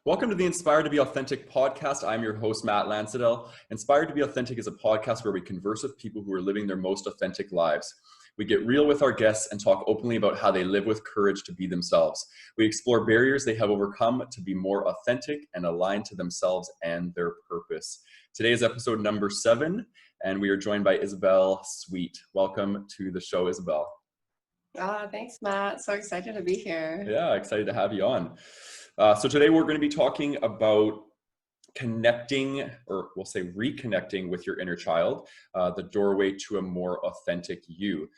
Welcome to the Inspired to be Authentic podcast. I'm your host, Matt Lansadell. Inspired to be Authentic is a podcast where we converse with people who are living their most authentic lives. We get real with our guests and talk openly about how they live with courage to be themselves. We explore barriers they have overcome to be more authentic and aligned to themselves and their purpose. Today is episode number 7, and we are joined by IzaBelle Sweet. Welcome to the show, IzaBelle. Thanks, Matt. So excited to be here. Yeah, excited to have you on. So today we're going to be talking about connecting, or we'll say reconnecting with your inner child, the doorway to a more authentic you.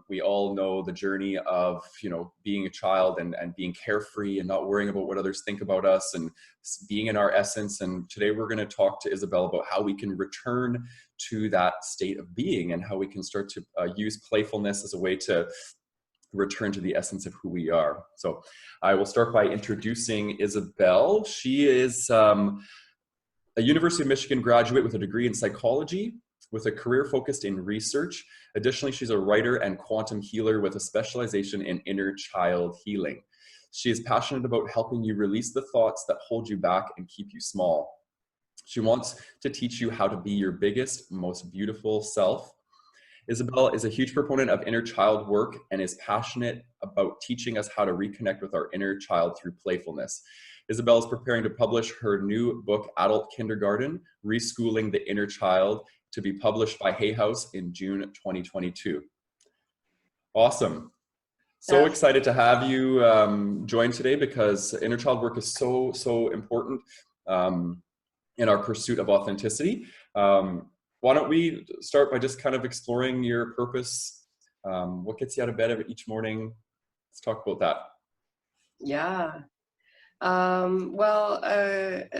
We all know the journey of, being a child and being carefree and not worrying about what others think about us and being in our essence. And today we're going to talk to IzaBelle about how we can return to that state of being and how we can start to use playfulness as a way to return to the essence of who we are. So I will start by introducing IzaBelle. She is a University of Michigan graduate with a degree in psychology with a career focused in research. Additionally, she's a writer and quantum healer with a specialization in inner child healing. She is passionate about helping you release the thoughts that hold you back and keep you small. She wants to teach you how to be your biggest, most beautiful self. IzaBelle is a huge proponent of inner child work and is passionate about teaching us how to reconnect with our inner child through playfulness. IzaBelle is preparing to publish her new book, Adult Kindergarten, Reschooling the Inner Child, to be published by Hay House in June 2022. Awesome. So excited to have you join today because inner child work is so important in our pursuit of authenticity. Why don't we start by just kind of exploring your purpose? What gets you out of bed each morning? Let's talk about that. Yeah.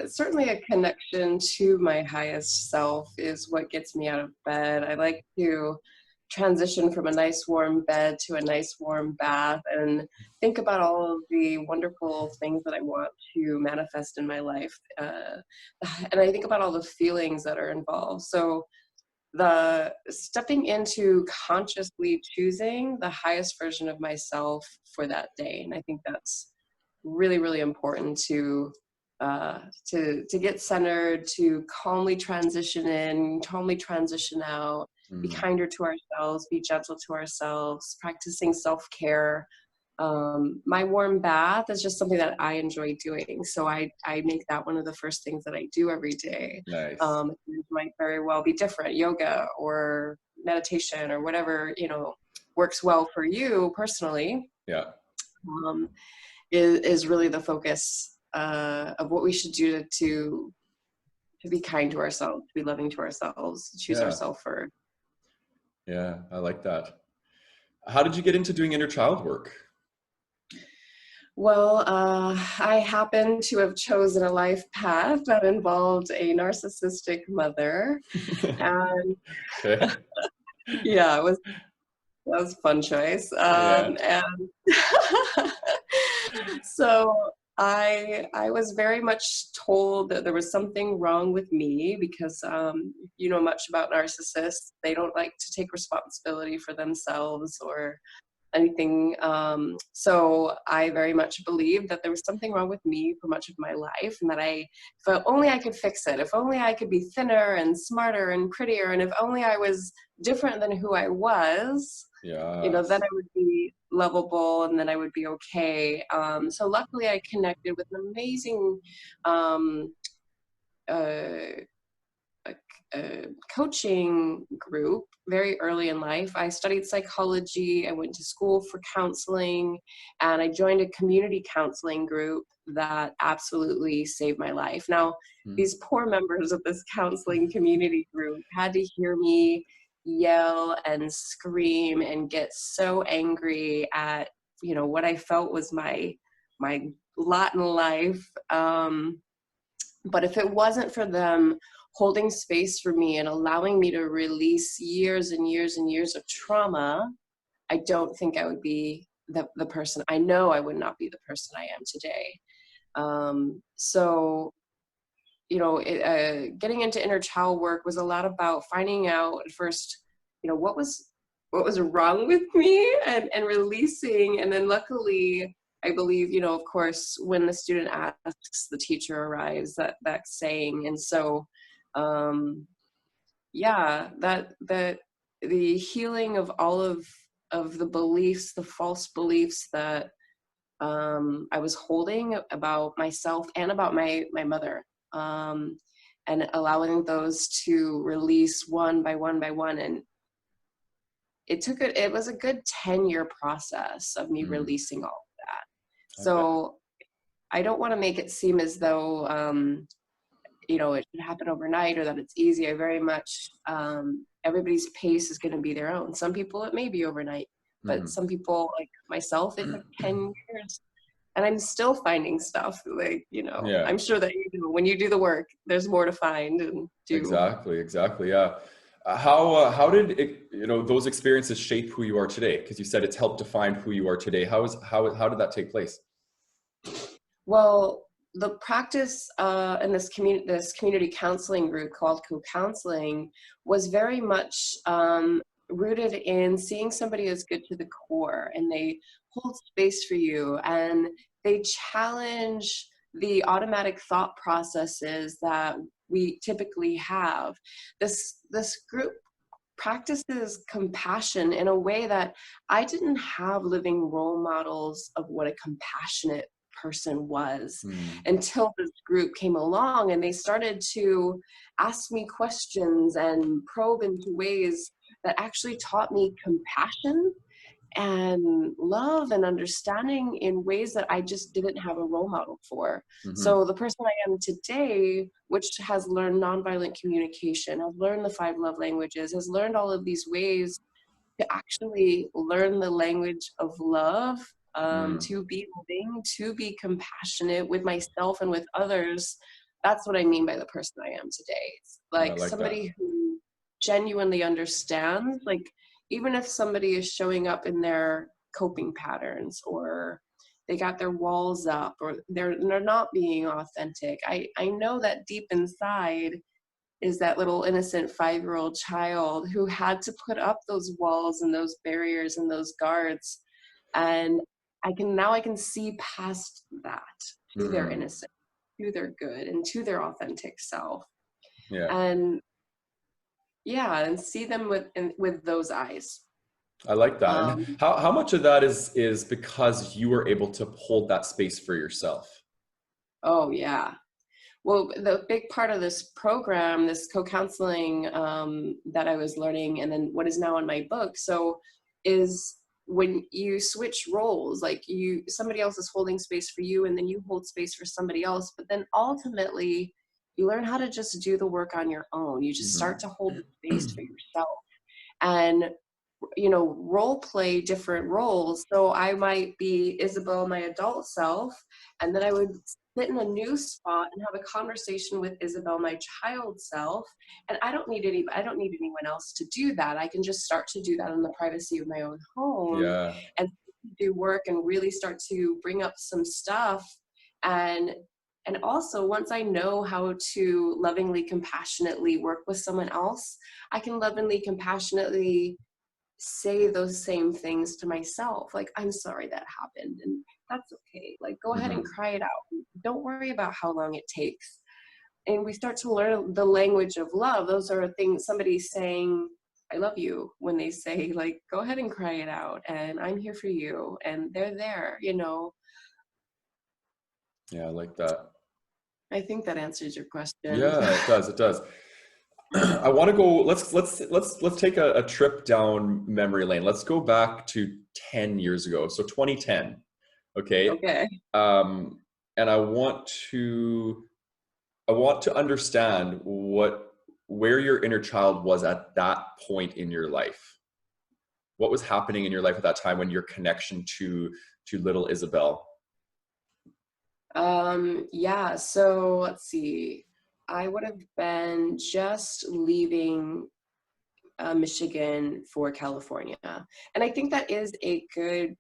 Certainly a connection to my highest self is what gets me out of bed. I like to transition from a nice warm bed to a nice warm bath and think about all of the wonderful things that I want to manifest in my life. And I think about all the feelings that are involved. So the stepping into consciously choosing the highest version of myself for that day. And I think that's really, really important to get centered, to calmly transition in, calmly transition out, be kinder to ourselves, be gentle to ourselves, practicing self-care. My warm bath is just something that I enjoy doing. So I make that one of the first things that I do every day. Nice. It might very well be different, yoga or meditation or whatever, works well for you personally. Yeah. Is really the focus of what we should do to be kind to ourselves, to be loving to ourselves, to choose ourselves first. Yeah, I like that. How did you get into doing inner child work? Well, I happen to have chosen a life path that involved a narcissistic mother. And yeah, that was a fun choice. And so I was very much told that there was something wrong with me because, you know much about narcissists, they don't like to take responsibility for themselves or anything. So I very much believed that there was something wrong with me for much of my life, and that if only I could fix it, if only I could be thinner and smarter and prettier, and if only I was different than who I was, then I would be lovable and then I would be okay. So luckily I connected with an amazing coaching group very early in life. I studied psychology, I went to school for counseling, and I joined a community counseling group that absolutely saved my life. Now, these poor members of this counseling community group had to hear me yell and scream and get so angry at, what I felt was my lot in life. But if it wasn't for them holding space for me and allowing me to release years and years and years of trauma, I don't think I would be the person. I know I would not be the person I am today. Getting into inner child work was a lot about finding out at first, what was wrong with me and releasing. And then luckily I believe, of course, when the student asks, the teacher arrives, that saying. And so, yeah, that the healing of all of the beliefs, the false beliefs that I was holding about myself and about my mother, and allowing those to release one by one by one. And it was a good 10-year process of me Mm, releasing all of that. I bet. So I don't want to make it seem as though it should happen overnight or that it's easy. I very much, everybody's pace is going to be their own. Some people it may be overnight, but Mhm. some people like myself, it took 10 years. And I'm still finding stuff, like, Yeah, I'm sure that when you do the work, there's more to find and do. exactly. Yeah. How did it, those experiences shape who you are today? Because you said it's helped define who you are today. How did that take place? Well, the practice in this community counseling group called co-counseling was very much rooted in seeing somebody as good to the core, and they hold space for you, and they challenge the automatic thought processes that we typically have. This group practices compassion in a way that I didn't have living role models of what a compassionate person was Mm, until this group came along, and they started to ask me questions and probe into ways that actually taught me compassion and love and understanding in ways that I just didn't have a role model for. mhm. So the person I am today, which has learned nonviolent communication, has learned the 5 love languages, has learned all of these ways to actually learn the language of love, Mm, to be loving, to be compassionate with myself and with others. That's what I mean by the person I am today. It's I like like that. somebody who genuinely understands, like, even if somebody is showing up in their coping patterns, or they got their walls up, or they're not being authentic. I know that deep inside is that little innocent 5-year-old child who had to put up those walls and those barriers and those guards. And I can see past that, to their Mm, innocence, to their good, and to their authentic self. yeah, And yeah, and see them with those eyes. I like that. And Um, how much of that is because you were able to hold that space for yourself? oh yeah. Well, the big part of this program, this co-counseling, that I was learning, and then what is now in my book, so is when you switch roles, like somebody else is holding space for you, and then you hold space for somebody else, but then ultimately you learn how to just do the work on your own. You just start Mhm. to hold the space for yourself, and role play different roles. So I might be IzaBelle, my adult self, and then I would sit in a new spot and have a conversation with IzaBelle, my child self. And I don't need anyone else to do that. I can just start to do that in the privacy of my own home Yeah. and do work and really start to bring up some stuff. And and also, once I know how to lovingly, compassionately work with someone else, I can lovingly, compassionately say those same things to myself, like, I'm sorry that happened, and that's okay, like, go ahead and Mhm. cry it out, don't worry about how long it takes. And we start to learn the language of love. Those are things, somebody saying I love you, when they say, like, go ahead and cry it out, and I'm here for you, and they're there. Yeah, I like that. I think that answers your question. Yeah, it does. It does. I want to go. Let's take a trip down memory lane. Let's go back to 10 years ago. So 2010. Okay. Okay. Um, and I want to understand where your inner child was at that point in your life. What was happening in your life at that time when your connection to little IzaBelle? Yeah, so let's see. I would have been just leaving Michigan for California. And I think that is a good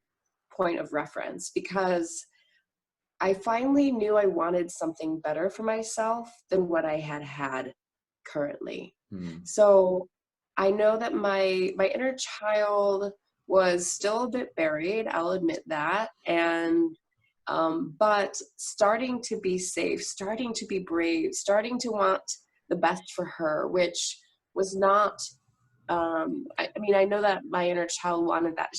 point of reference, because I finally knew I wanted something better for myself than what I had had currently. Hmm. So I know that my inner child was still a bit buried, I'll admit that. And But starting to be safe, starting to be brave, starting to want the best for her, which was not, I mean, I know that my inner child wanted that.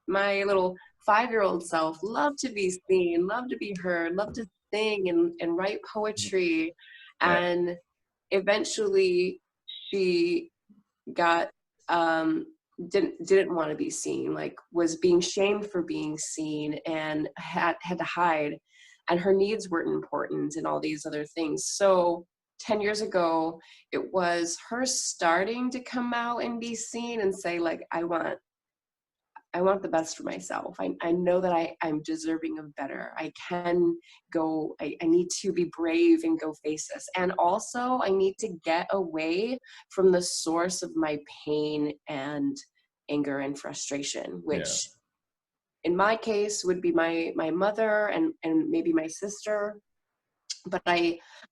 My little 5-year-old self loved to be seen, loved to be heard, loved to sing and write poetry. Yeah. And eventually she got, didn't want to be seen, like was being shamed for being seen and had to hide, and her needs weren't important and all these other things. So 10 years ago, it was her starting to come out and be seen and say, like, I want the best for myself. I know that I'm deserving of better. I can go, I need to be brave and go face this. And also I need to get away from the source of my pain and anger and frustration, Yeah. which in my case would be my mother and maybe my sister. But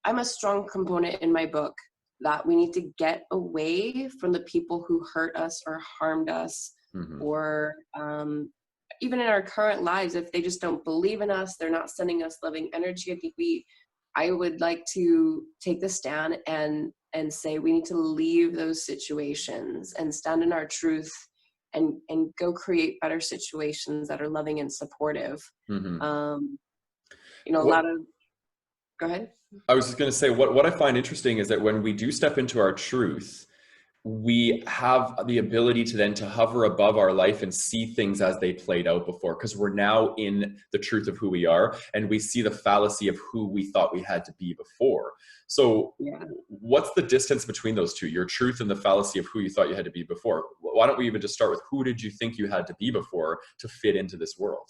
I'm a strong component in my book that we need to get away from the people who hurt us or harmed us, Mm-hmm. or even in our current lives, if they just don't believe in us, they're not sending us loving energy. I would like to take the stand and say we need to leave those situations and stand in our truth and go create better situations that are loving and supportive. Mm-hmm. Um, you know, a What lot of, go ahead. I was just going to say, what I find interesting is that when we do step into our truth, we have the ability to then to hover above our life and see things as they played out before, because we're now in the truth of who we are, and we see the fallacy of who we thought we had to be before. So Yeah. what's the distance between those two, your truth and the fallacy of who you thought you had to be before? Why don't we even just start with, who did you think you had to be before to fit into this world?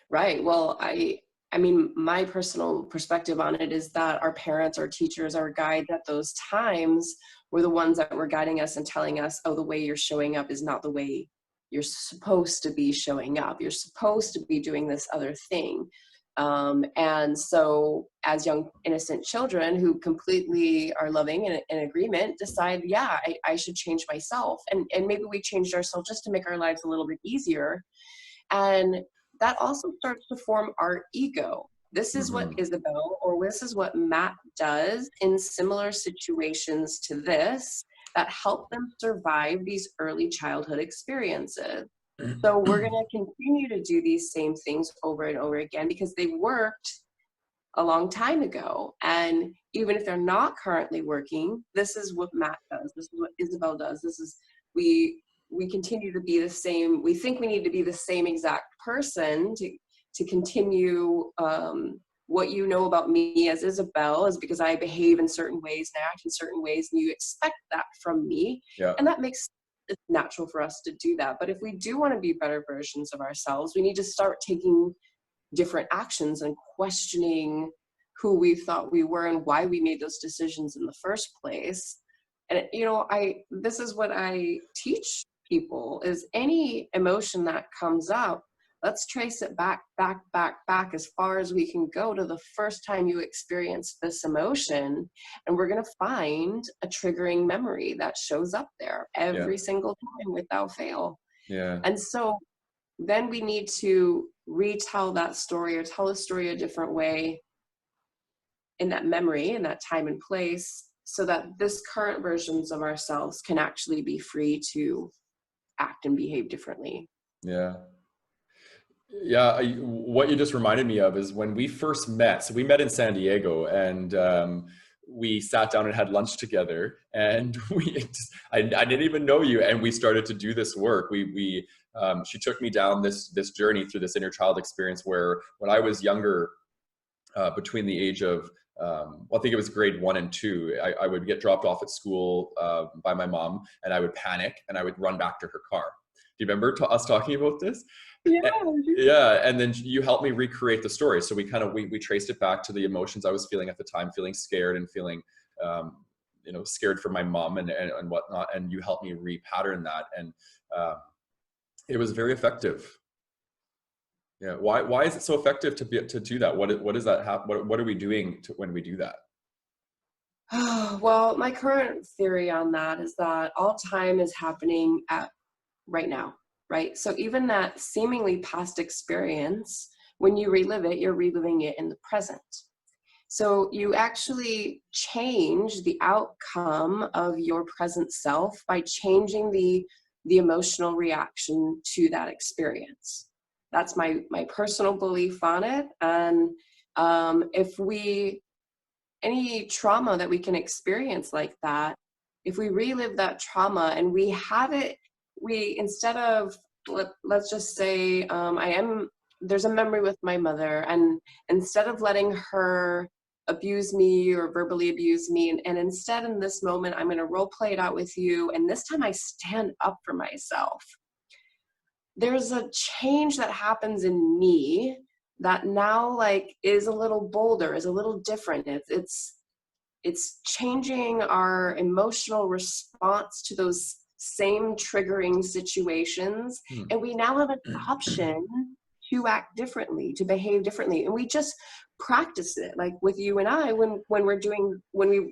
Right. Well, I mean, my personal perspective on it is that our parents, our teachers, our guides at those times were the ones that were guiding us and telling us, oh, the way you're showing up is not the way you're supposed to be showing up. You're supposed to be doing this other thing. And so as young, innocent children who completely are loving and in agreement, decide, yeah, I should change myself. And maybe we changed ourselves just to make our lives a little bit easier. And that also starts to form our ego. This is what Mm-hmm. IzaBelle, or this is what Matt does in similar situations to this that help them survive these early childhood experiences. So we're going to continue to do these same things over and over again because they worked a long time ago. And even if they're not currently working, this is what Matt does. This is what IzaBelle does. This is, we continue to be the same. We think we need to be the same exact person to continue. What you know about me as IzaBelle is because I behave in certain ways and act in certain ways, and you expect that from me. Yeah. And that makes it natural for us to do that. But if we do want to be better versions of ourselves, we need to start taking different actions and questioning who we thought we were and why we made those decisions in the first place. And you know, this is what I teach people, is any emotion that comes up, let's trace it back as far as we can go to the first time you experienced this emotion, and we're going to find a triggering memory that shows up there every single time without fail. Yeah. And so then we need to retell that story or tell the story a different way in that memory, in that time and place, so that this current versions of ourselves can actually be free to act and behave differently. Yeah. Yeah. What you just reminded me of is when we first met. So we met in San Diego, and we sat down and had lunch together, and I didn't even know you. And we started to do this work. She took me down this journey through this inner child experience where when I was younger, between the age of, well, I think it was grade 1 and 2, I would get dropped off at school by my mom, and I would panic and I would run back to her car. Do you remember us talking about this? Yeah. Yeah. And then you helped me recreate the story. So we traced it back to the emotions I was feeling at the time, feeling scared and feeling, scared for my mom and whatnot. And you helped me repattern that. And it was very effective. Yeah. Why is it so effective to do that? What does that happen? What are we doing when we do that? Well, my current theory on that is that all time is happening at right now, right? So even that seemingly past experience, when you relive it, you're reliving it in the present. So you actually change the outcome of your present self by changing the emotional reaction to that experience. That's my personal belief on it. And if we, any trauma that we can experience like that, if we relive that trauma and we have it, we, instead of, let's just say, there's a memory with my mother, and instead of letting her abuse me or verbally abuse me, and instead in this moment, I'm going to role play it out with you. And this time I stand up for myself. There's a change that happens in me that now like is a little bolder, is a little different. It's changing our emotional response to those same triggering situations. And we now have an option to act differently, to behave differently. And we just practice it. Like with you and I, when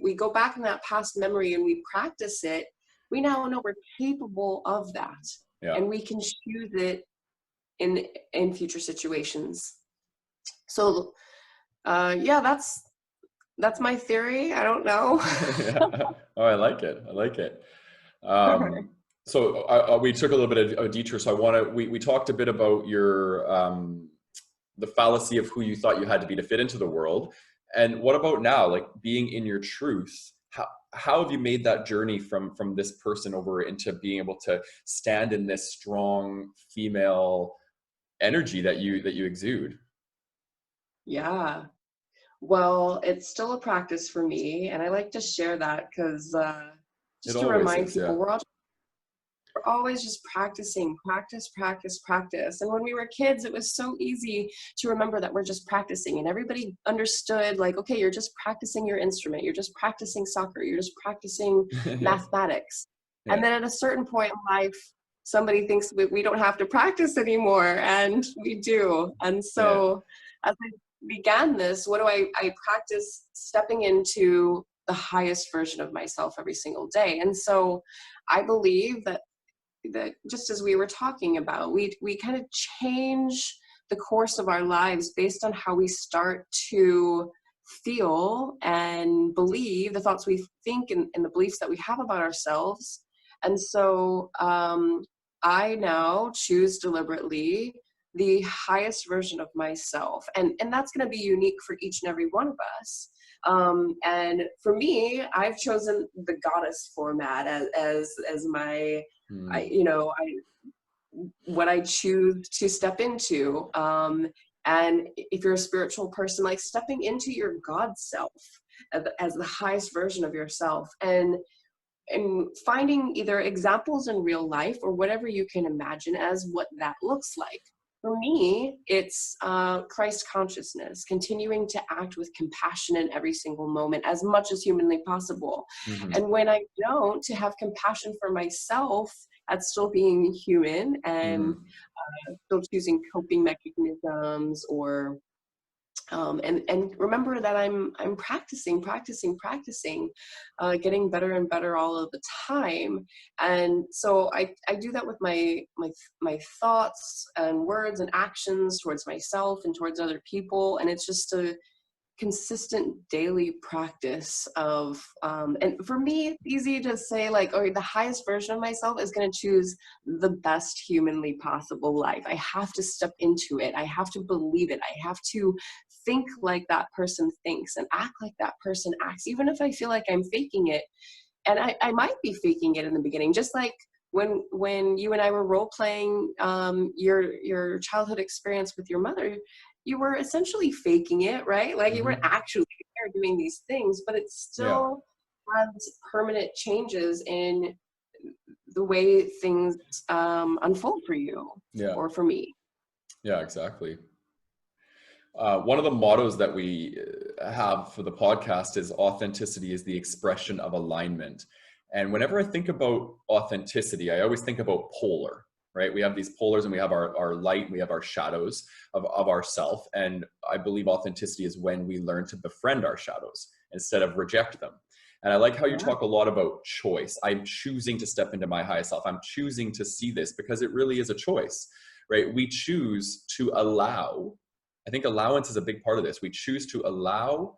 we go back in that past memory and we practice it, we now know we're capable of that. Yeah. And we can choose it in future situations. So yeah, that's my theory. I don't know. Yeah. Oh, I like it. I like it. So we took a little bit of a detour. So we talked a bit about your, the fallacy of who you thought you had to be to fit into the world. And what about now, like being in your truth? How have you made that journey from this person over into being able to stand in this strong female energy that you exude? Yeah. Well, it's still a practice for me, and I like to share that because It just to always remind is, yeah. people, we're always just practicing, practice. And when we were kids, it was so easy to remember that we're just practicing, and everybody understood, like, okay, you're just practicing your instrument, you're just practicing soccer, you're just practicing mathematics. Yeah. And then at a certain point in life, somebody thinks we don't have to practice anymore, and we do. And so as I began this, what do I practice stepping into the highest version of myself every single day. And so I believe that just as we were talking about, we kind of change the course of our lives based on how we start to feel and believe the thoughts we think, and the beliefs that we have about ourselves. And so I now choose deliberately the highest version of myself, and that's going to be unique for each and every one of us. And for me, I've chosen the goddess format as my what I choose to step into. And if you're a spiritual person, like stepping into your God self as the highest version of yourself, and finding either examples in real life or whatever you can imagine as what that looks like. For me, it's Christ consciousness, continuing to act with compassion in every single moment as much as humanly possible. Mm-hmm. And when I don't, to have compassion for myself at still being human and still choosing coping mechanisms, or and remember that I'm practicing, getting better and better all of the time. And so I do that with my thoughts and words and actions towards myself and towards other people. And it's just a consistent daily practice of and for me, it's easy to say, like, oh, the highest version of myself is going to choose the best humanly possible life. I have to step into it. I have to believe it. I have to think like that person thinks and act like that person acts, even if I feel like I'm faking it. And I might be faking it in the beginning, just like when you and I were role playing your childhood experience with your mother. You were essentially faking it, right? Like you weren't actually there doing these things, but it still has permanent changes in the way things unfold for you or for me. Yeah, exactly. One of the mottos that we have for the podcast is authenticity is the expression of alignment. And whenever I think about authenticity, I always think about polar, right? We have these polars, and we have our light, and we have our shadows of ourself. And I believe authenticity is when we learn to befriend our shadows instead of reject them. And I like how you Yeah. talk a lot about choice. I'm choosing to step into my highest self. I'm choosing to see this because it really is a choice, right? We choose to allow, I think allowance is a big part of this. We choose to allow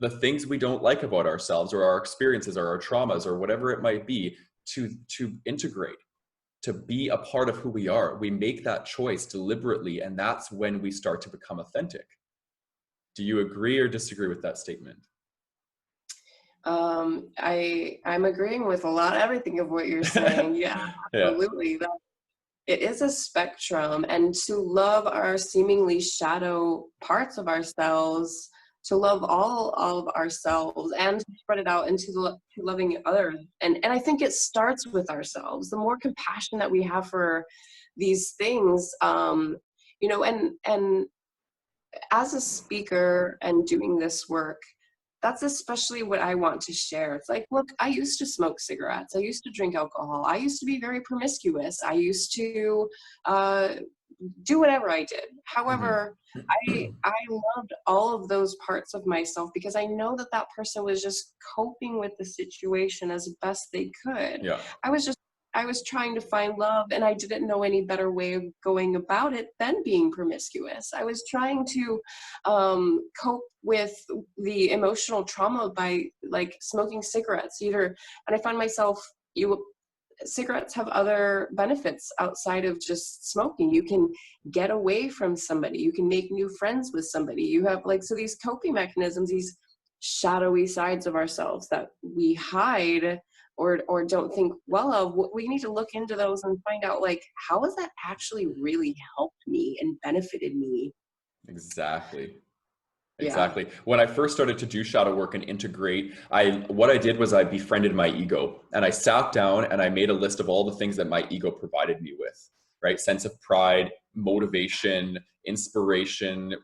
the things we don't like about ourselves or our experiences or our traumas or whatever it might be to integrate, to be a part of who we are. We make that choice deliberately, and that's when we start to become authentic. Do you agree or disagree with that statement? I'm agreeing with everything of what you're saying. Yeah, Yeah. absolutely. That it is a spectrum, and to love our seemingly shadow parts of ourselves, to love all of ourselves, and to spread it out into to loving others. And I think it starts with ourselves. The more compassion that we have for these things, and as a speaker and doing this work, that's especially what I want to share. It's like, look, I used to smoke cigarettes. I used to drink alcohol. I used to be very promiscuous. I used to uh, do whatever I did. However, I loved all of those parts of myself because I know that that person was just coping with the situation as best they could. Yeah. I was trying to find love, and I didn't know any better way of going about it than being promiscuous. I was trying to cope with the emotional trauma by like smoking cigarettes either, and I find myself, cigarettes have other benefits outside of just smoking. You can get away from somebody, you can make new friends with somebody, you have like, so these coping mechanisms, these shadowy sides of ourselves that we hide or don't think well of, we need to look into those and find out, like, how has that actually really helped me and benefited me. Exactly. Yeah. Exactly. When I first started to do shadow work and integrate, what I did was I befriended my ego, and I sat down and I made a list of all the things that my ego provided me with, right? Sense of pride, motivation, inspiration,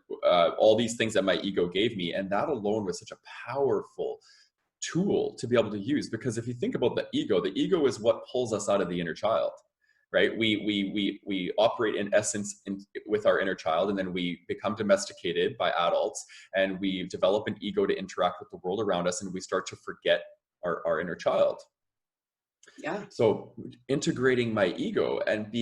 all these things that my ego gave me. And that alone was such a powerful tool to be able to use, because if you think about the ego is what pulls us out of the inner child, right? We operate in essence with our inner child, and then we become domesticated by adults, and we develop an ego to interact with the world around us, and we start to forget our inner child. Yeah. So integrating my ego and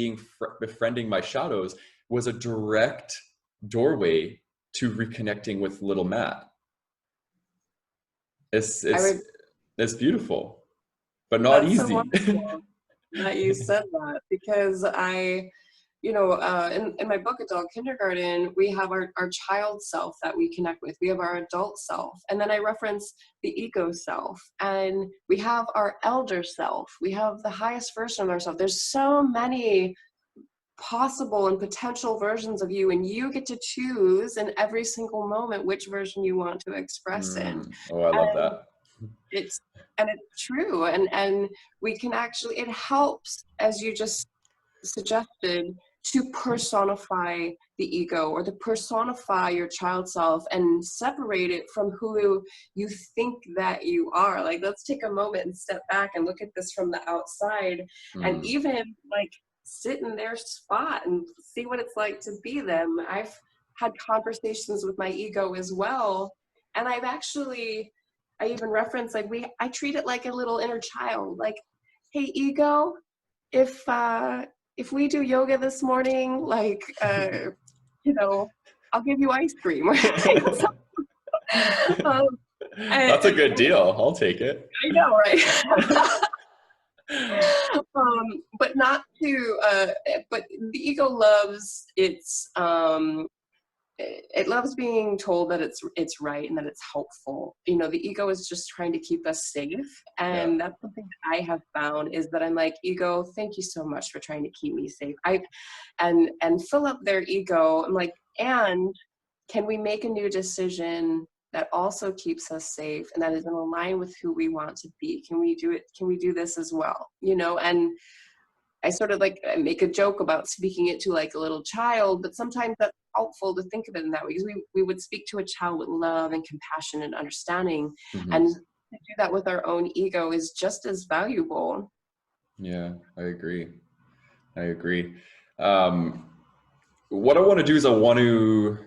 befriending my shadows was a direct doorway to reconnecting with little Matt. It's I it's would, it's beautiful, but not that's so easy. wonderful that you said that, because in my book, Adult Kindergarten, we have our child self that we connect with. We have our adult self. And then I reference the ego self. And we have our elder self. We have the highest version of ourselves. There's so many possible and potential versions of you, and you get to choose in every single moment which version you want to express in. Oh, I love And that. it's and it's true. And we can actually, it helps, as you just suggested, to personify the ego or to personify your child self and separate it from who you think that you are. Like, let's take a moment and step back and look at this from the outside, and Mm. even like sit in their spot and see what it's like to be them. I've had conversations with my ego as well, and I even reference, like, I treat it like a little inner child, like, hey ego, if we do yoga this morning, like, I'll give you ice cream. um, That's a and good deal. I'll take it. I know, right? But not to, but the ego loves it loves being told that it's right and that it's helpful. The ego is just trying to keep us safe, Yeah. and that's something that I have found, is that I'm like, ego, thank you so much for trying to keep me safe. And fill up their ego. I'm like, and can we make a new decision that also keeps us safe and that is in line with who we want to be? Can we do it? Can we do this as well? And I sort of like make a joke about speaking it to like a little child, but sometimes that's helpful to think of it in that way, because we would speak to a child with love and compassion and understanding. Mm-hmm. And to do that with our own ego is just as valuable. Yeah, I agree. I agree. What I want to do is I want to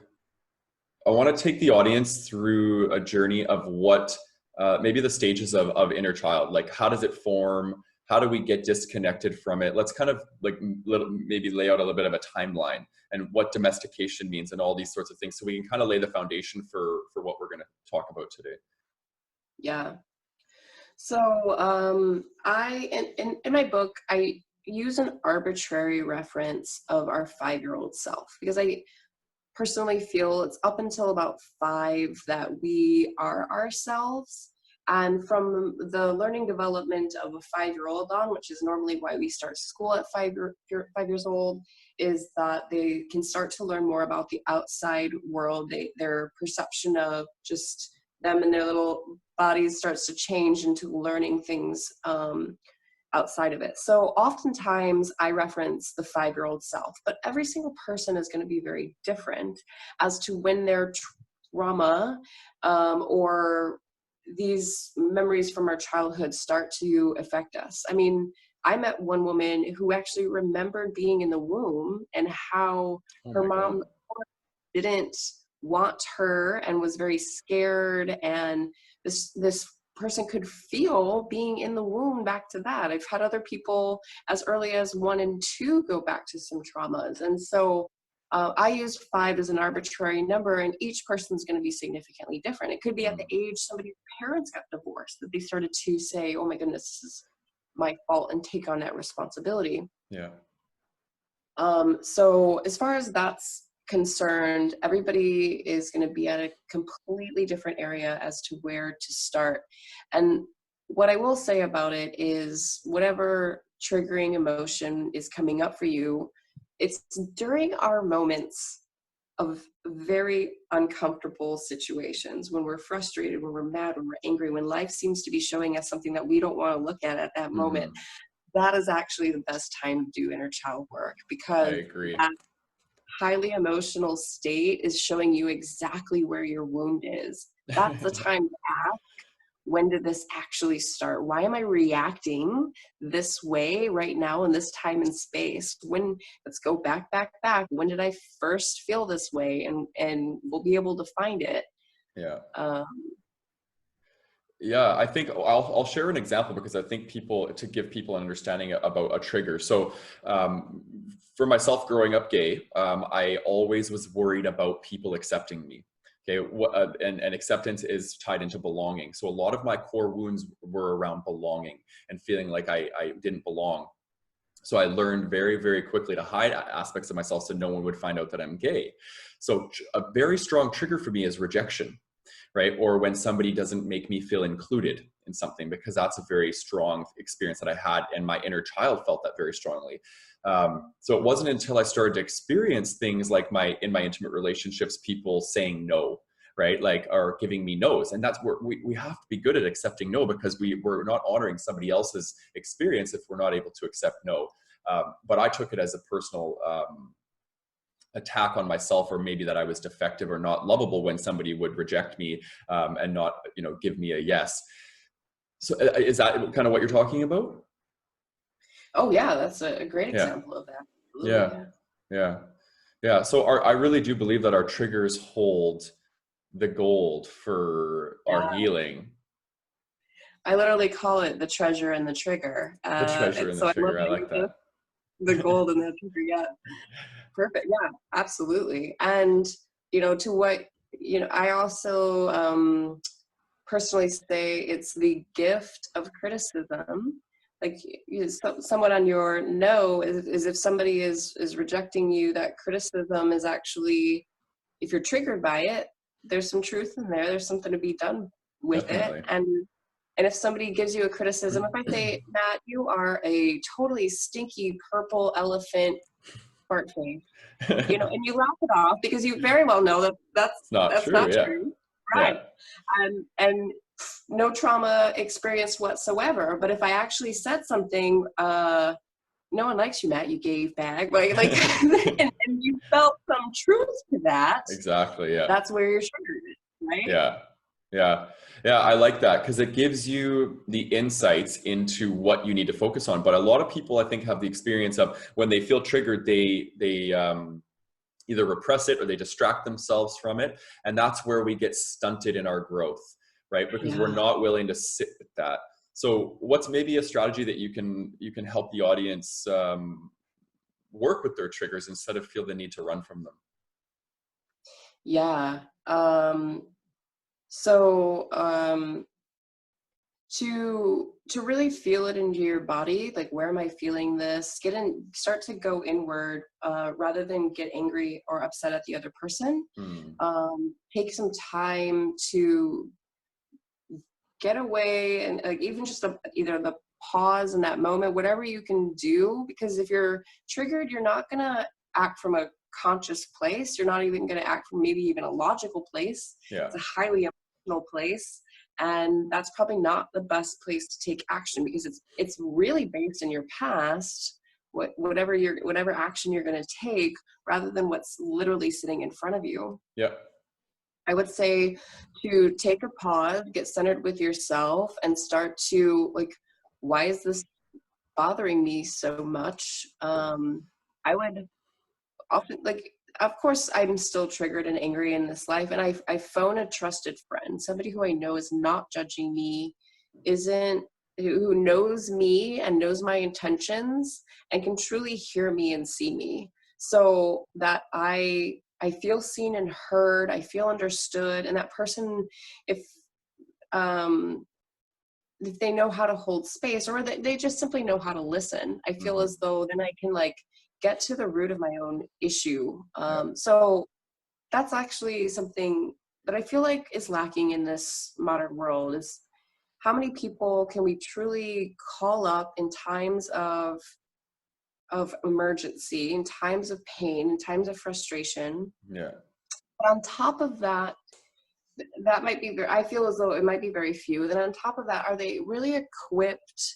take the audience through a journey of what maybe the stages of inner child, like how does it form? How do we get disconnected from it? Let's kind of like maybe lay out a little bit of a timeline and what domestication means and all these sorts of things. So we can kind of lay the foundation for what we're going to talk about today. Yeah. So in my book, I use an arbitrary reference of our 5-year-old self, because I personally feel it's up until about 5 that we are ourselves. And from the learning development of a 5-year-old on, which is normally why we start school at 5 years old, is that they can start to learn more about the outside world. Their perception of just them and their little bodies starts to change into learning things outside of it. So oftentimes I reference the 5-year-old self, but every single person is going to be very different as to when their trauma or these memories from our childhood start to affect us. I mean, I met one woman who actually remembered being in the womb and how her mom didn't want her and was very scared, and this person could feel being in the womb back to that. I've had other people as early as 1 and 2 go back to some traumas. And so I use 5 as an arbitrary number, and each person's going to be significantly different. It could be at the age somebody's parents got divorced that they started to say, oh my goodness, this is my fault, and take on that responsibility. Yeah. So as far as that's concerned, everybody is going to be at a completely different area as to where to start. And what I will say about it is, whatever triggering emotion is coming up for you, it's during our moments of very uncomfortable situations, when we're frustrated, when we're mad, when we're angry, when life seems to be showing us something that we don't want to look at that moment. That is actually the best time to do inner child work, because I agree. that highly emotional state is showing you exactly where your wound is. That's the time to ask, when did this actually start? Why am I reacting this way right now in this time and space? Let's go back. When did I first feel this way? And we'll be able to find it. Yeah. Yeah, I think I'll share an example, because I think to give people an understanding about a trigger. So for myself, growing up gay, I always was worried about people accepting me. Okay, and acceptance is tied into belonging. So a lot of my core wounds were around belonging and feeling like I didn't belong. So I learned very, very quickly to hide aspects of myself so no one would find out that I'm gay. So a very strong trigger for me is rejection, right? Or when somebody doesn't make me feel included in something, because that's a very strong experience that I had, and my inner child felt that very strongly. So it wasn't until I started to experience things like in my intimate relationships, people saying no, right? Like, or giving me no's. And that's where we have to be good at accepting no, because we're not honoring somebody else's experience if we're not able to accept no. But I took it as a personal attack on myself, or maybe that I was defective or not lovable when somebody would reject me and not, give me a yes. So is that kind of what you're talking about? Oh yeah, that's a great example of that. Absolutely. Yeah. So I really do believe that our triggers hold the gold for our healing. I literally call it the treasure and the trigger. The treasure and the trigger. I like that. The gold and the trigger. Yeah. Perfect. Yeah, absolutely. And, to what, I also personally say it's the gift of criticism. Like, somewhat on your no is if somebody is rejecting you, that criticism is actually, if you're triggered by it, there's some truth in there. There's something to be done with Definitely. it. And if somebody gives you a criticism, if I say, Matt, you are a totally stinky purple elephant fart face, and you laugh it off because you very well know that's not true. Not Yeah. true. Right. Yeah. And no trauma experience whatsoever. But if I actually said something, no one likes you, Matt, you gay bag. Like and you felt some truth to that. Exactly. Yeah. That's where you're triggered, right? Yeah. I like that, because it gives you the insights into what you need to focus on. But a lot of people, I think, have the experience of when they feel triggered, they either repress it or they distract themselves from it. And that's where we get stunted in our growth. right? Because we're Yeah. not willing to sit with that. So what's maybe a strategy that you can help the audience work with their triggers instead of feel the need to run from them? Yeah. So to really feel it into your body, like, where am I feeling this? Start to go inward, rather than get angry or upset at the other person. Hmm. Take some time to get away, and like, even just either the pause in that moment, whatever you can do, because if you're triggered, you're not gonna act from a conscious place. You're not even gonna act from maybe even a logical place. Yeah. It's a highly emotional place, and that's probably not the best place to take action, because it's really based in your past, whatever action you're going to take, rather than what's literally sitting in front of you. Yeah. I would say to take a pause, get centered with yourself, and start to, like, why is this bothering me so much? I would often, like, of course I'm still triggered and angry in this life, and I phone a trusted friend, somebody who I know is not judging me, isn't who knows me and knows my intentions, and can truly hear me and see me, so that I feel seen and heard, I feel understood. And that person, if um if they know how to hold space, or they just simply know how to listen, I feel Hmm. as though then I can, like, get to the root of my own issue. Yeah. So that's actually something that I feel like is lacking in this modern world, is how many people can we truly call up in times of emergency, in times of pain, in times of frustration. Yeah. But on top of that, that might be I feel as though it might be very few. Then on top of that, are they really equipped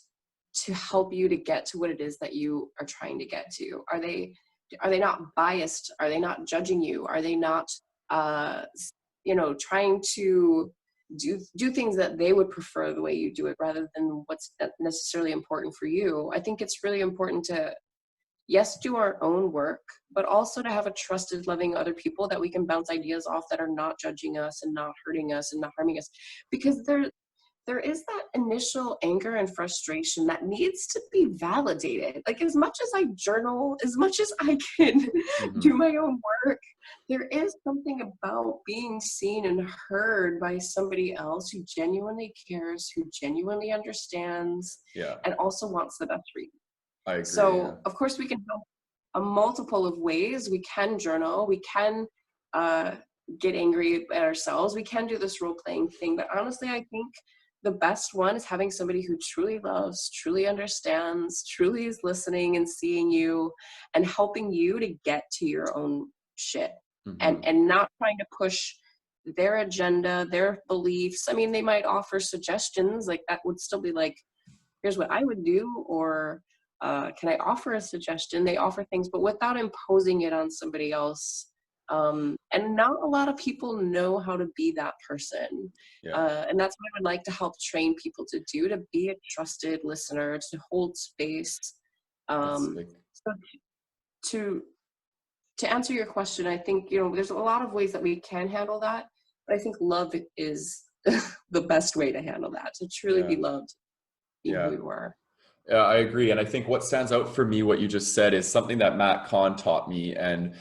to help you to get to what it is that you are trying to get to? Are they not biased? Are they not judging you? Are they not trying to do things that they would prefer the way you do it, rather than what's necessarily important for you? I think it's really important to, yes, do our own work, but also to have a trusted, loving other people that we can bounce ideas off, that are not judging us and not hurting us and not harming us. Because there is that initial anger and frustration that needs to be validated. Like, as much as I journal, as much as I can Hmm. do my own work, there is something about being seen and heard by somebody else who genuinely cares, who genuinely understands, Yeah. and also wants the best for you. I agree. Yeah. So, of course, we can help a multiple of ways. We can journal. We can uh, get angry at ourselves. We can do this role playing thing. But honestly, I think the best one is having somebody who truly loves, truly understands, truly is listening and seeing you, and helping you to get to your own shit, and Hmm. not trying to push their agenda, their beliefs. I mean, they might offer suggestions, like, that would still be like, here's what I would do, or can I offer a suggestion? They offer things, but without imposing it on somebody else. And not a lot of people know how to be that person. Yeah. And that's what I would like to help train people to do, to be a trusted listener, to hold space. That's Um, big. so to to answer your question, I think, there's a lot of ways that we can handle that, but I think love is the best way to handle that, to truly Yeah. be loved, being who Yeah. you are. Yeah, I agree. And I think what stands out for me, what you just said, is something that Matt Kahn taught me. And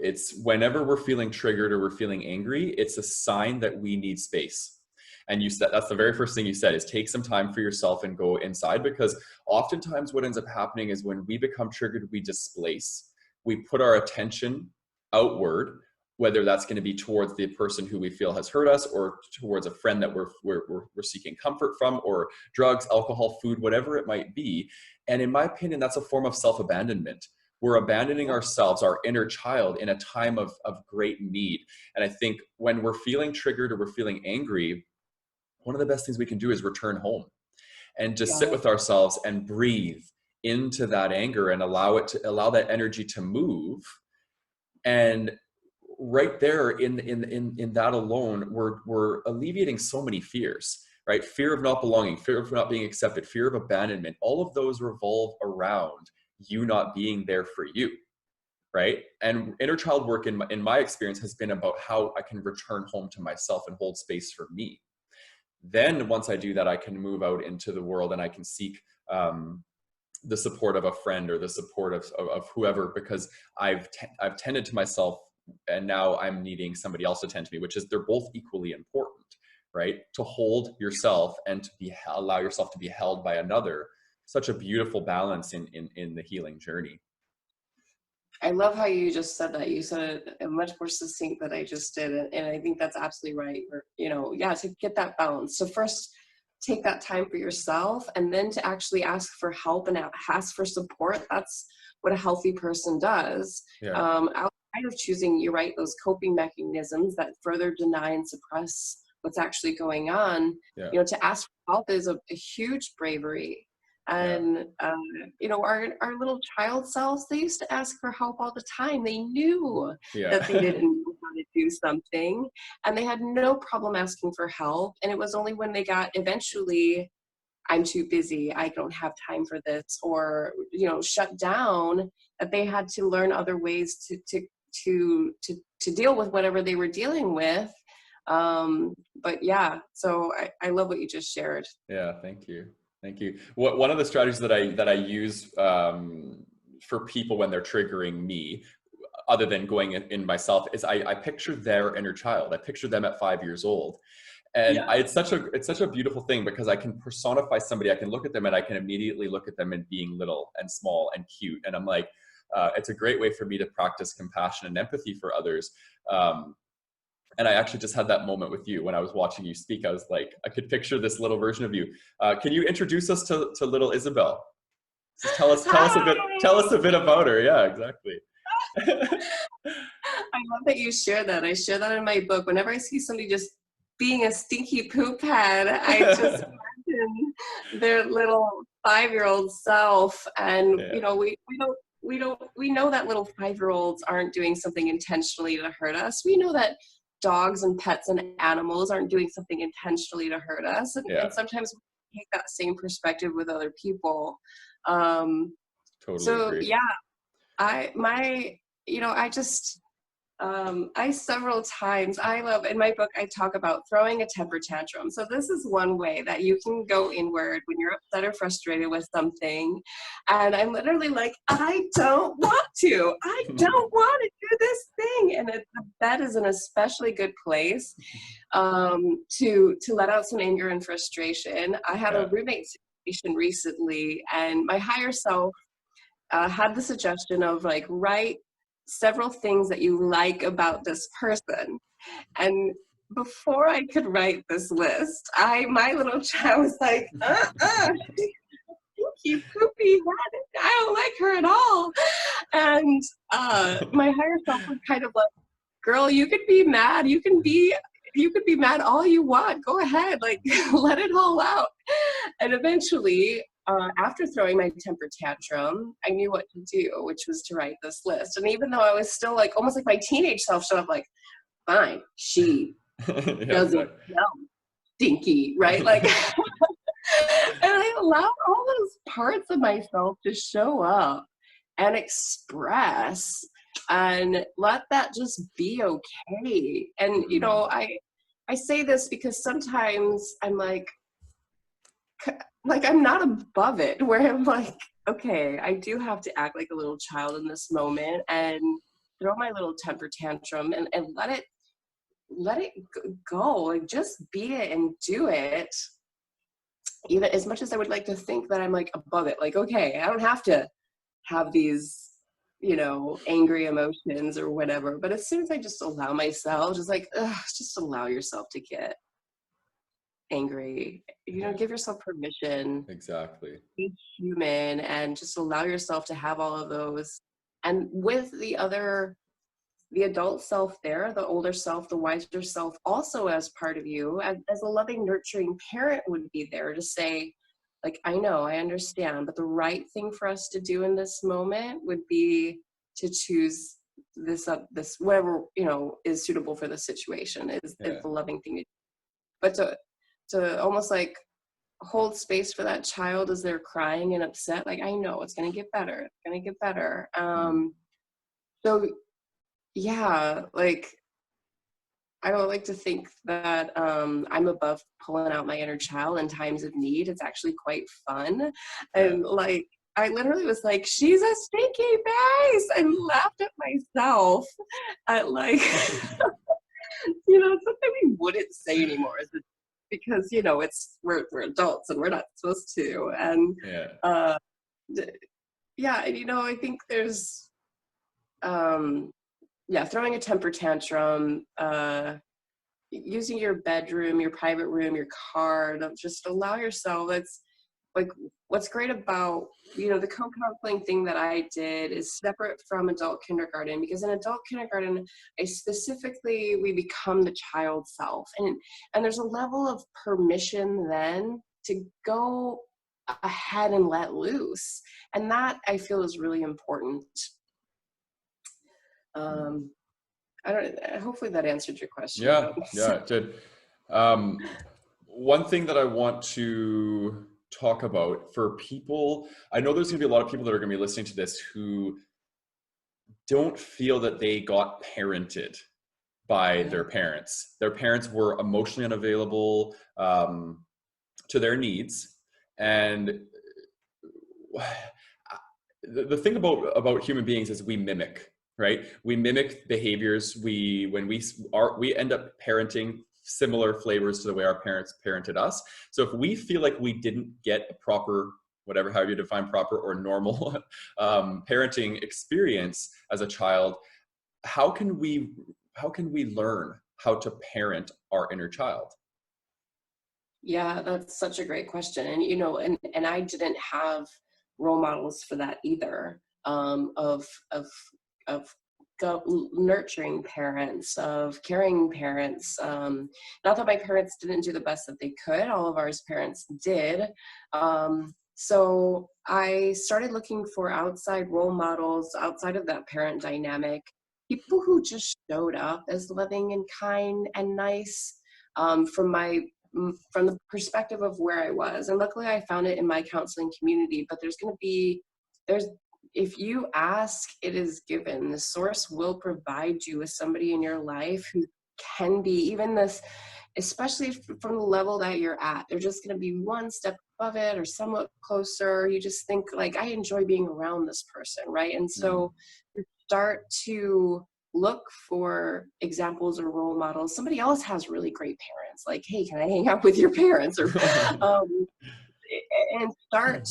it's whenever we're feeling triggered or we're feeling angry, it's a sign that we need space. And you said that's the very first thing you said, is take some time for yourself and go inside, because oftentimes what ends up happening is when we become triggered, we displace. We put our attention outward, whether that's going to be towards the person who we feel has hurt us, or towards a friend that we're seeking comfort from, or drugs, alcohol, food, whatever it might be. And in my opinion, that's a form of self-abandonment. We're abandoning ourselves, our inner child, in a time of great need. And I think when we're feeling triggered or we're feeling angry, one of the best things we can do is return home and just sit Yeah. with ourselves and breathe into that anger and allow that energy to move. And right there in that alone, we're alleviating so many fears, right? Fear of not belonging, fear of not being accepted, fear of abandonment. All of those revolve around you not being there for you, right? And inner child work in my experience has been about how I can return home to myself and hold space for me. Then once I do that, I can move out into the world and I can seek the support of a friend or the support of whoever, because I've tended to myself, and now I'm needing somebody else to tend to me, which is, they're both equally important, right? To hold yourself and to allow yourself to be held by another. Such a beautiful balance in the healing journey. I love how you just said that. You said it much more succinct than I just did. And I think that's absolutely right. Or, you know, yeah, to get that balance. So first, take that time for yourself, and then to actually ask for help and ask for support. That's what a healthy person does. Yeah. Outside of choosing, you're right, those coping mechanisms that further deny and suppress what's actually going on, Yeah. you know, to ask for help is a huge bravery. And you know, our little child selves, they used to ask for help all the time. They knew that they didn't know how to do something, and they had no problem asking for help. And it was only when they got eventually, I'm too busy, I don't have time for this, or, you know, shut down, that they had to learn other ways to deal with whatever they were dealing with. But yeah, so I love what you just shared. Yeah, thank you. Thank you. One of the strategies that I use for people when they're triggering me, other than going in myself, is I picture their inner child. I picture them at 5 years old. And it's such a beautiful thing, because I can personify somebody. I can look at them and I can immediately look at them and being little and small and cute. And I'm like, it's a great way for me to practice compassion and empathy for others. And I actually just had that moment with you when I was watching you speak. I was like, I could picture this little version of you. Can you introduce us to little IzaBelle? Just tell us a bit about her. Yeah, exactly. I love that you share that. I share that in my book. Whenever I see somebody just being a stinky poop head, I just imagine their little 5-year-old self. And you know, we know that little 5-year-olds aren't doing something intentionally to hurt us. We know that dogs and pets and animals aren't doing something intentionally to hurt us. And sometimes we take that same perspective with other people. Totally so agree. yeah, I several times, I love, in my book, I talk about throwing a temper tantrum. So this is one way that you can go inward when you're upset or frustrated with something. And I'm literally like, I don't want to do this thing. And the bed is an especially good place to let out some anger and frustration. I had a roommate situation recently, and my higher self had the suggestion of, like, write several things that you like about this person. And before I could write this list, my little child was like, stinky, poopy head. I don't like her at all. And my higher self was kind of like, girl, you could be mad. You can be mad all you want. Go ahead, like, let it all out. And eventually, after throwing my temper tantrum, I knew what to do, which was to write this list. And even though I was still, like, almost like my teenage self showed up, like, fine, she doesn't know, stinky, right? Like, and I allowed all those parts of myself to show up and express, and let that just be okay. And, you know, I say this because sometimes I'm like I'm not above it, where I'm like, okay, I do have to act like a little child in this moment and throw my little temper tantrum and let it go. Like, just be it and do it. Even as much as I would like to think that I'm, like, above it, like, okay, I don't have to have these, you know, angry emotions or whatever. But as soon as I just allow myself, just allow yourself to get angry, you know, give yourself permission, Exactly. be human, and just allow yourself to have all of those. And with the adult self there, the older self, the wiser self, also as part of you, as a loving, nurturing parent would be there to say, like, I know, I understand, but the right thing for us to do in this moment would be to choose this whatever, you know, is suitable for the situation, is the loving thing to do. But to almost, like, hold space for that child as they're crying and upset, like, I know it's going to get better. It's going to get better. So yeah, like, I don't like to think that I'm above pulling out my inner child in times of need. It's actually quite fun. Yeah. And like, I literally was like, she's a stinky face, and laughed at myself at like, something we wouldn't say anymore is it, because, we're adults and we're not supposed to. And Yeah. d- yeah, and I think there's, yeah, throwing a temper tantrum, using your bedroom, your private room, your car, to just allow yourself. It's like, what's great about the co-counseling thing that I did is separate from adult kindergarten, because in adult kindergarten, we become the child self, and there's a level of permission then to go ahead and let loose, and that I feel is really important. um I don't hopefully that answered your question. I Yeah, don't yeah, it did. Um, One thing that I want to talk about for people, I know there's going to be a lot of people that are going to be listening to this who don't feel that they got parented by Yeah. their parents. Their parents were emotionally unavailable to their needs. And the thing about human beings is we mimic, right? We mimic behaviors. We end up parenting similar flavors to the way our parents parented us. So if we feel like we didn't get a proper, whatever, how you define proper or normal parenting experience as a child, how can we learn how to parent our inner child? Yeah, that's such a great question. And and I didn't have role models for that either. Of nurturing parents, of caring parents. Not that my parents didn't do the best that they could. All of ours parents did. So I started looking for outside role models outside of that parent dynamic, people who just showed up as loving and kind and nice, from from the perspective of where I was. And luckily I found it in my counseling community, but there's, if you ask, it is given. The source will provide you with somebody in your life who can be even this, especially from the level that you're at. They're just going to be one step above it or somewhat closer. You just think like, I enjoy being around this person, right? And so you start to look for examples or role models. Somebody else has really great parents. Like, hey, can I hang out with your parents? Or and start,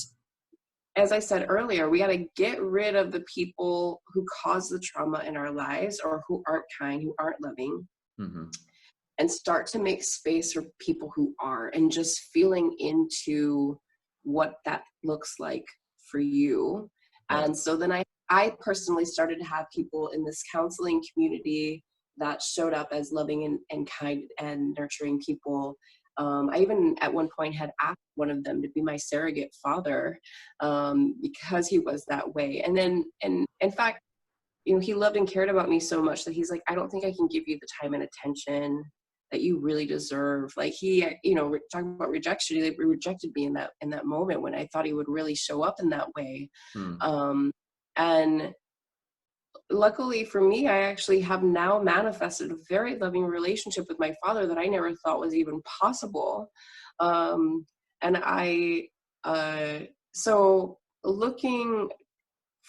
as I said earlier, we got to get rid of the people who cause the trauma in our lives or who aren't kind, who aren't loving, Mm-hmm. and start to make space for people who are, and just feeling into what that looks like for you. Yes. And so then I personally started to have people in this counseling community that showed up as loving and kind and nurturing people. I even at one point had asked one of them to be my surrogate father, because he was that way. And then, and in fact, he loved and cared about me so much that he's like, I don't think I can give you the time and attention that you really deserve. Like he, talking about rejection, he rejected me in that moment when I thought he would really show up in that way. Hmm. And luckily for me, I actually have now manifested a very loving relationship with my father that I never thought was even possible. And so looking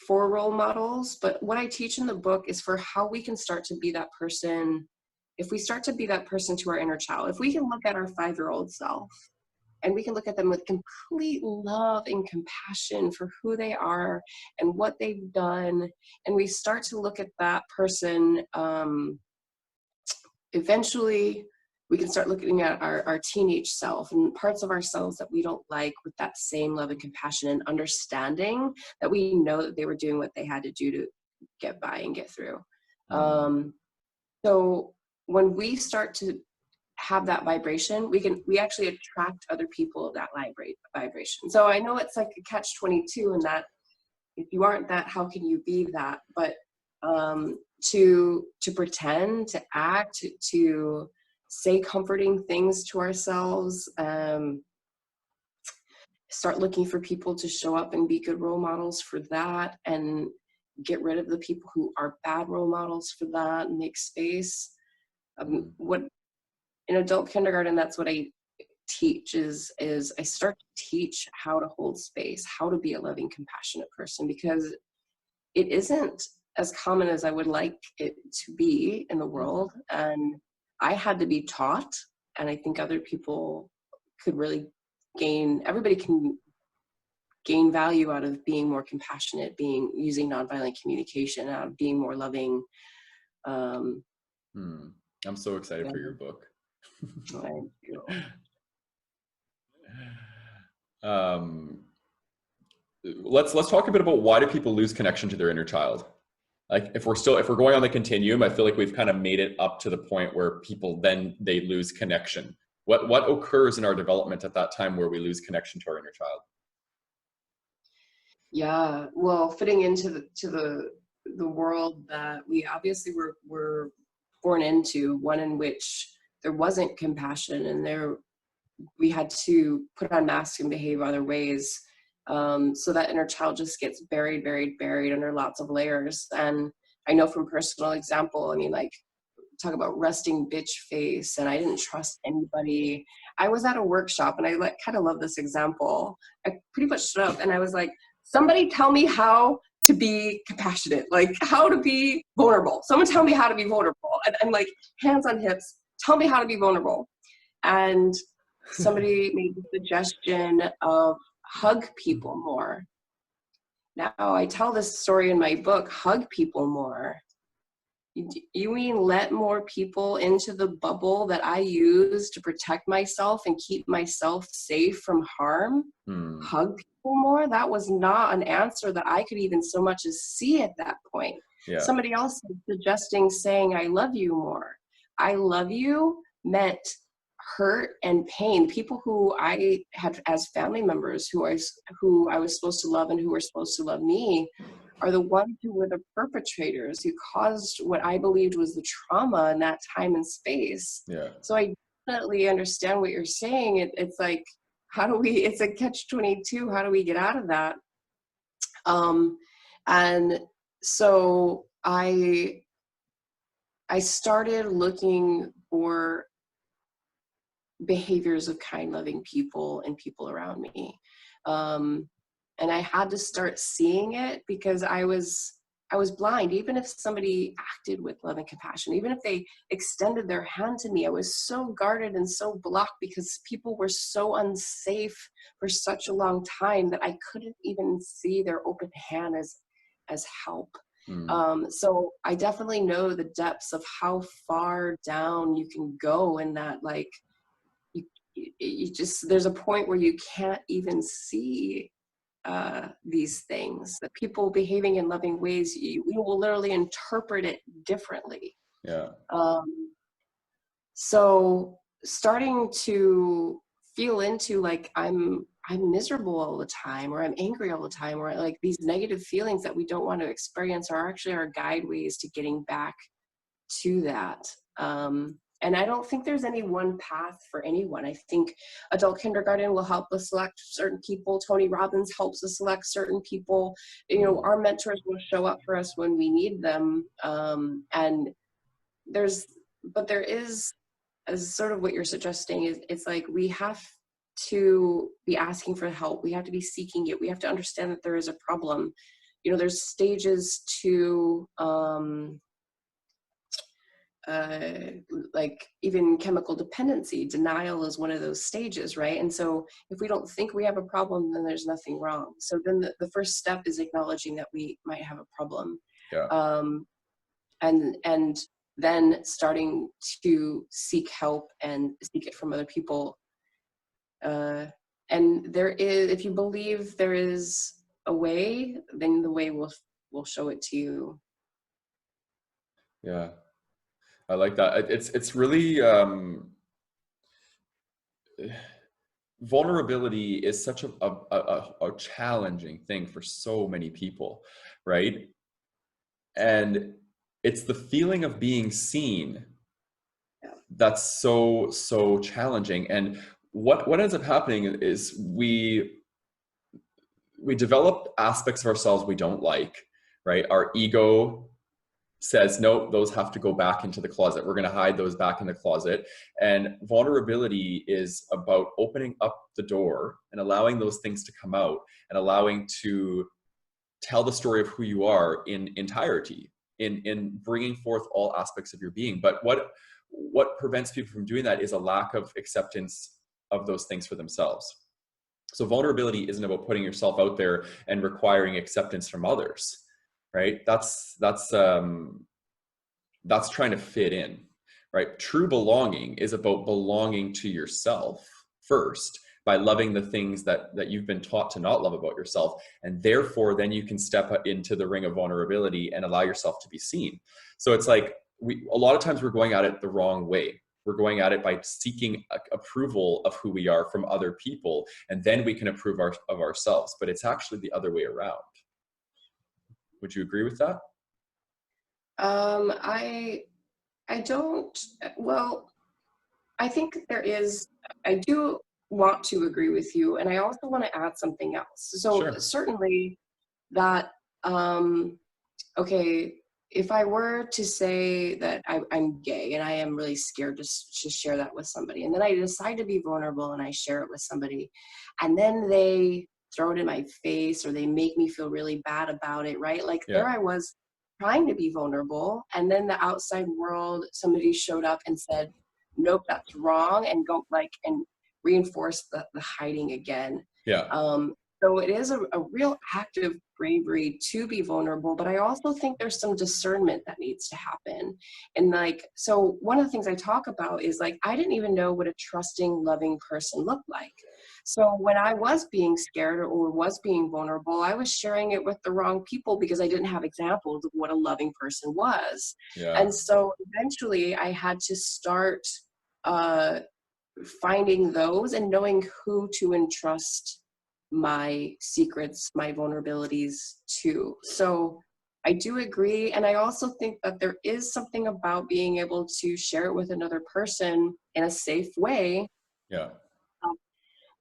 for role models, but what I teach in the book is for how we can start to be that person. If we start to be that person to our inner child, if we can look at our 5-year-old self and we can look at them with complete love and compassion for who they are and what they've done, and we start to look at that person, eventually we can start looking at our teenage self and parts of ourselves that we don't like with that same love and compassion, and understanding that we know that they were doing what they had to do to get by and get through. Mm. So when we start to have that vibration, we actually attract other people of that vibration. So I know it's like a catch-22 in that if you aren't that, how can you be that? But to pretend, to act, to say comforting things to ourselves, start looking for people to show up and be good role models for that, and get rid of the people who are bad role models for that, and make space. What in adult kindergarten, that's what I teach is I start to teach how to hold space, how to be a loving, compassionate person, because it isn't as common as I would like it to be in the world. And I had to be taught, and I think other people could really everybody can gain value out of being more compassionate, using nonviolent communication, out of being more loving. I'm so excited for your book. Thank you. Let's talk a bit about why do people lose connection to their inner child? Like if we're going on the continuum, I feel like we've kind of made it up to the point where people they lose connection. What occurs in our development at that time where we lose connection to our inner child? Yeah, well, fitting into the world that we obviously were born into, one in which there wasn't compassion, and we had to put on masks and behave other ways. So that inner child just gets buried under lots of layers. And I know from personal example, I mean, like, talk about resting bitch face, and I didn't trust anybody. I was at a workshop, and I kind of love this example. I pretty much stood up and I was like, somebody tell me how to be compassionate, like how to be vulnerable. Someone tell me how to be vulnerable. And I'm like, hands on hips, tell me how to be vulnerable. And somebody made the suggestion of hug people more. Now, I tell this story in my book, hug people more. You mean let more people into the bubble that I use to protect myself and keep myself safe from harm? Hug people more? That was not an answer that I could even so much as see at that point. Yeah. Somebody else was suggesting saying, I love you more. I love you meant hurt and pain. People who I had as family members who I was supposed to love and who were supposed to love me are the ones who were the perpetrators, who caused what I believed was the trauma in that time and space. Yeah. So I definitely understand what you're saying. It's like, it's a catch-22. How do we get out of that? And so I started looking for behaviors of kind, loving people and people around me. And I had to start seeing it because I was blind. Even if somebody acted with love and compassion, even if they extended their hand to me, I was so guarded and so blocked because people were so unsafe for such a long time that I couldn't even see their open hand as help. So I definitely know the depths of how far down you can go in that, like, you just, there's a point where you can't even see these things, that people behaving in loving ways, you will literally interpret it differently. Yeah. So starting to feel into, like, I'm miserable all the time, or I'm angry all the time, or like these negative feelings that we don't want to experience are actually our guideways to getting back to that. And I don't think there's any one path for anyone. I think adult kindergarten will help us select certain people. Tony Robbins helps us select certain people. You know, our mentors will show up for us when we need them. And there is, as sort of what you're suggesting, is it's like we have to be asking for help. We have to be seeking it. We have to understand that there is a problem. You know, there's stages to, like even chemical dependency. Denial is one of those stages, right? And so if we don't think we have a problem, then there's nothing wrong. So then the first step is acknowledging that we might have a problem. Yeah. And then starting to seek help and seek it from other people. And there is, if you believe there is a way, then the way will show it to you. Yeah. I like that. It's really, vulnerability is such a challenging thing for so many people, right? And it's the feeling of being seen that's so challenging. And what ends up happening is we develop aspects of ourselves we don't like, right? Our ego says, no, those have to go back into the closet. We're going to hide those back in the closet. And vulnerability is about opening up the door and allowing those things to come out and allowing to tell the story of who you are in entirety, in bringing forth all aspects of your being. But what prevents people from doing that is a lack of acceptance of those things for themselves. So vulnerability isn't about putting yourself out there and requiring acceptance from others, right? That's trying to fit in, right? True belonging is about belonging to yourself first by loving the things that you've been taught to not love about yourself. And therefore, then you can step into the ring of vulnerability and allow yourself to be seen. So it's like, a lot of times we're going at it the wrong way. We're going at it by seeking approval of who we are from other people, and then we can approve of ourselves. But it's actually the other way around. Would you agree with that? I don't, well, I think I do want to agree with you, and I also want to add something else. So Sure. certainly that, okay, if I were to say that I'm gay and I am really scared to share that with somebody, and then I decide to be vulnerable and I share it with somebody, and then they throw it in my face or they make me feel really bad about it, right? Like Yeah. there I was trying to be vulnerable, and then the outside world, somebody showed up and said, nope, that's wrong, and go and reinforce the hiding again. Yeah. So it is a real act of bravery to be vulnerable, but I also think there's some discernment that needs to happen. And so one of the things I talk about is I didn't even know what a trusting, loving person looked like. So when I was being scared or was being vulnerable, I was sharing it with the wrong people because I didn't have examples of what a loving person was. Yeah. And so eventually I had to start finding those and knowing who to entrust my secrets, my vulnerabilities to. So I do agree. And I also think that there is something about being able to share it with another person in a safe way. Yeah.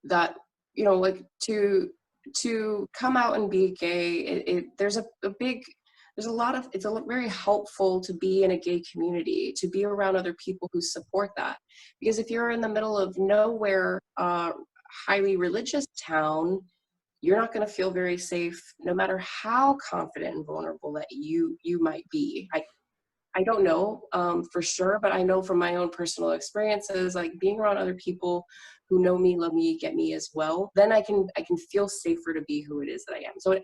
That, to come out and be gay, there's a lot of, it's very helpful to be in a gay community, to be around other people who support that. Because if you're in the middle of nowhere, highly religious town, you're not going to feel very safe, no matter how confident and vulnerable that you might be. I don't know for sure, but I know from my own personal experiences, being around other people who know me, love me, get me as well, then I can feel safer to be who it is that I am. So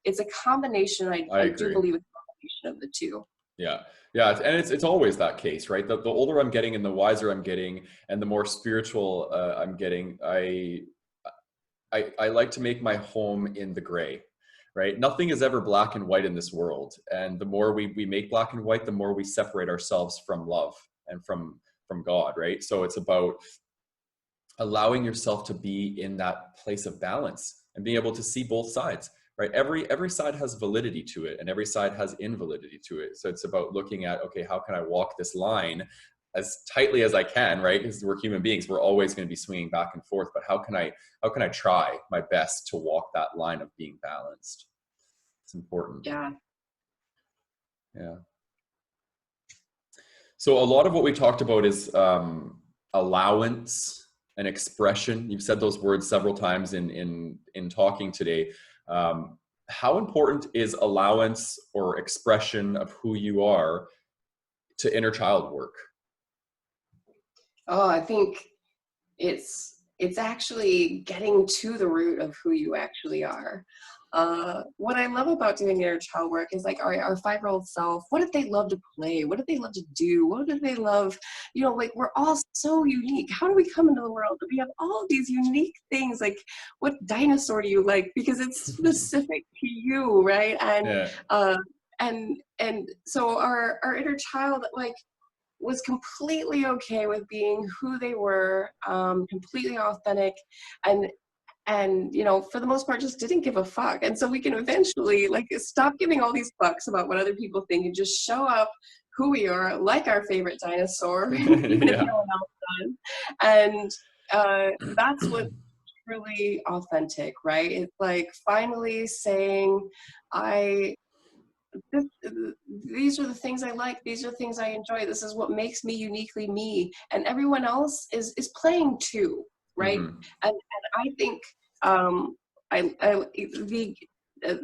it's a combination. I do believe it's a combination of the two. Yeah. Yeah. And it's always that case, right? The older I'm getting and the wiser I'm getting and the more spiritual I'm getting, I like to make my home in the gray, right? Nothing is ever black and white in this world. And the more we make black and white, the more we separate ourselves from love and from God, right? So it's about allowing yourself to be in that place of balance and being able to see both sides, right? Every side has validity to it and every side has invalidity to it. So it's about looking at, okay, how can I walk this line as tightly as I can, right? Because we're human beings, we're always going to be swinging back and forth, but how can I try my best to walk that line of being balanced? It's important. Yeah. Yeah. So a lot of what we talked about is allowance and expression. You've said those words several times in talking today. How important is allowance or expression of who you are to inner child work? Oh, I think it's actually getting to the root of who you actually are. What I love about doing inner child work is our 5-year-old self. What did they love to play? What did they love to do? What did they love? We're all so unique. How do we come into the world? We have all of these unique things. What dinosaur do you like? Because it's specific to you, right? And Yeah. and so our inner child was completely okay with being who they were, completely authentic, and for the most part just didn't give a fuck. And so we can eventually stop giving all these fucks about what other people think and just show up who we are, like our favorite dinosaur, even if no one else does. And that's what's really authentic, right? It's finally saying, this, these are the things I like. These are the things I enjoy. This is what makes me uniquely me. And everyone else is playing too, right? Mm-hmm. And I think um, I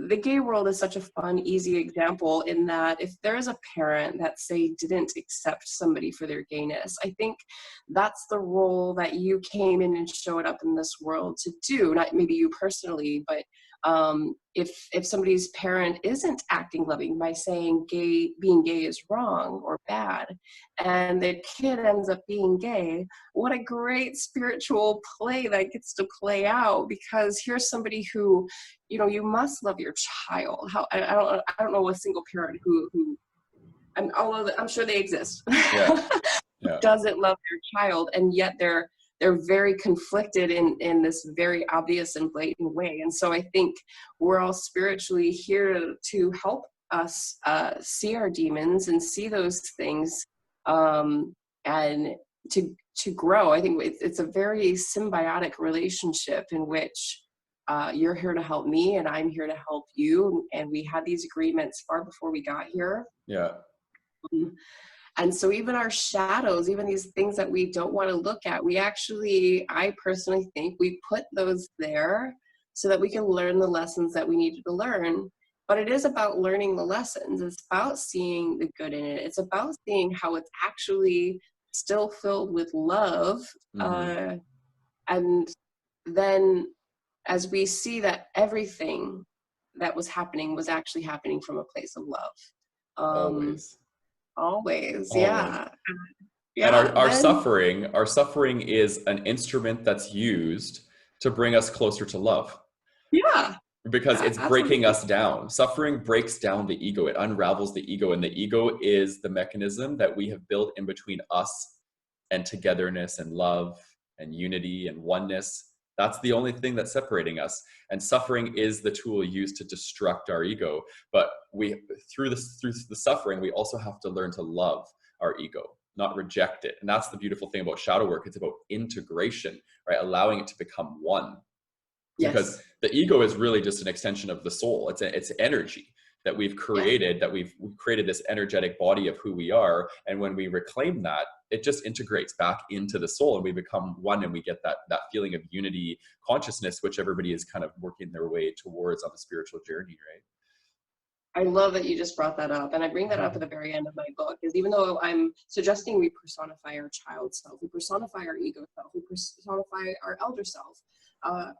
the gay world is such a fun, easy example in that if there is a parent that, say, didn't accept somebody for their gayness, I think that's the role that you came in and showed up in this world to do. Not maybe you personally, but if somebody's parent isn't acting loving by saying being gay is wrong or bad, and the kid ends up being gay, what a great spiritual play that gets to play out, because here's somebody who, you must love your child. How I don't know a single parent who although I'm sure they exist, Yeah. Yeah. doesn't love their child, and yet they're very conflicted in this very obvious and blatant way. And so I think we're all spiritually here to help us see our demons and see those things, and to grow. I think it's a very symbiotic relationship in which you're here to help me and I'm here to help you, and we had these agreements far before we got here. Yeah. And so even our shadows, even these things that we don't want to look at, I personally think we put those there so that we can learn the lessons that we needed to learn. But it is about learning the lessons. It's about seeing the good in it. It's about seeing how it's actually still filled with love. Mm-hmm. And then as we see that everything that was happening was actually happening from a place of love. Always. Always, Always. yeah. And Yeah, then our suffering is an instrument that's used to bring us closer to love, yeah, because it's breaking absolutely. us down. Suffering breaks down the ego. It unravels the ego, and the ego is the mechanism that we have built in between us and togetherness and love and unity and oneness. That's the only thing that's separating us. And suffering is the tool used to destruct our ego. But through the suffering, we also have to learn to love our ego, not reject it. And that's the beautiful thing about shadow work. It's about integration, right? Allowing it to become one. Because Yes, the ego is really just an extension of the soul. It's energy that we've yeah. created, we've created this energetic body of who we are. And when we reclaim that, it just integrates back into the soul, and we become one, and we get that feeling of unity consciousness, which everybody is kind of working their way towards on the spiritual journey, right? I love that you just brought that up. And I bring that up at the very end of my book, is even though I'm suggesting we personify our child self, we personify our ego self, we personify our elder self, uh,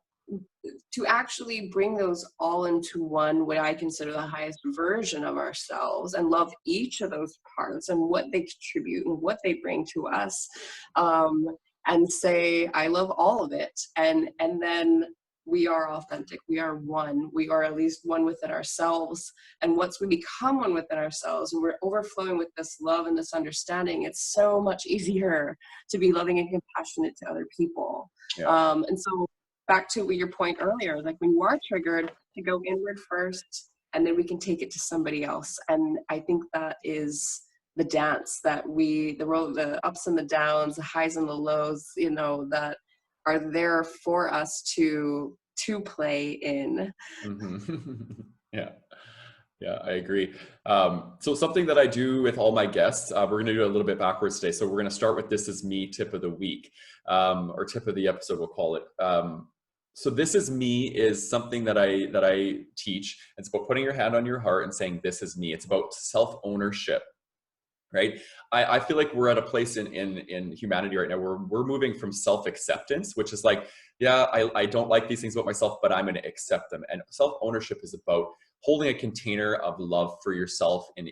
to actually bring those all into one, what I consider the highest version of ourselves, and love each of those parts and what they contribute and what they bring to us, um, and say, I love all of it. And then we are authentic. We are one. We are at least one within ourselves. And once we become one within ourselves and we're overflowing with this love and this understanding, it's so much easier to be loving and compassionate to other people. Yeah. And so back to your point earlier, like when you are triggered, to go inward first, and then we can take it to somebody else. And I think that is the dance that the ups and the downs, the highs and the lows, that are there for us to play in. Mm-hmm. Yeah. Yeah, I agree. So something that I do with all my guests, we're going to do a little bit backwards today. So we're going to start with this is me tip of the week, or tip of the episode, we'll call it. So this is me is something that I teach. It's about putting your hand on your heart and saying, this is me. It's about self-ownership, right? I feel like we're at a place in humanity right now where we're moving from self-acceptance, which is like, yeah, I don't like these things about myself, but I'm going to accept them. And self-ownership is about holding a container of love for yourself and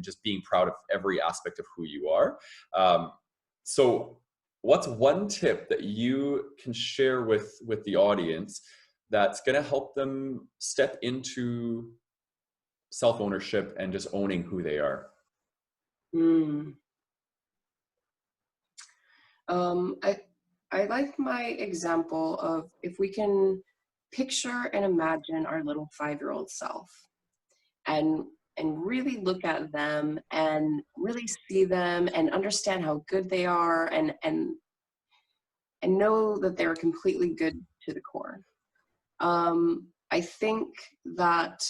just being proud of every aspect of who you are. So what's one tip that you can share with the audience that's going to help them step into self-ownership and just owning who they are? Mm. I like my example of, if we can picture and imagine our little 5-year-old self, and really look at them and really see them and understand how good they are, and know that they're completely good to the core. I think that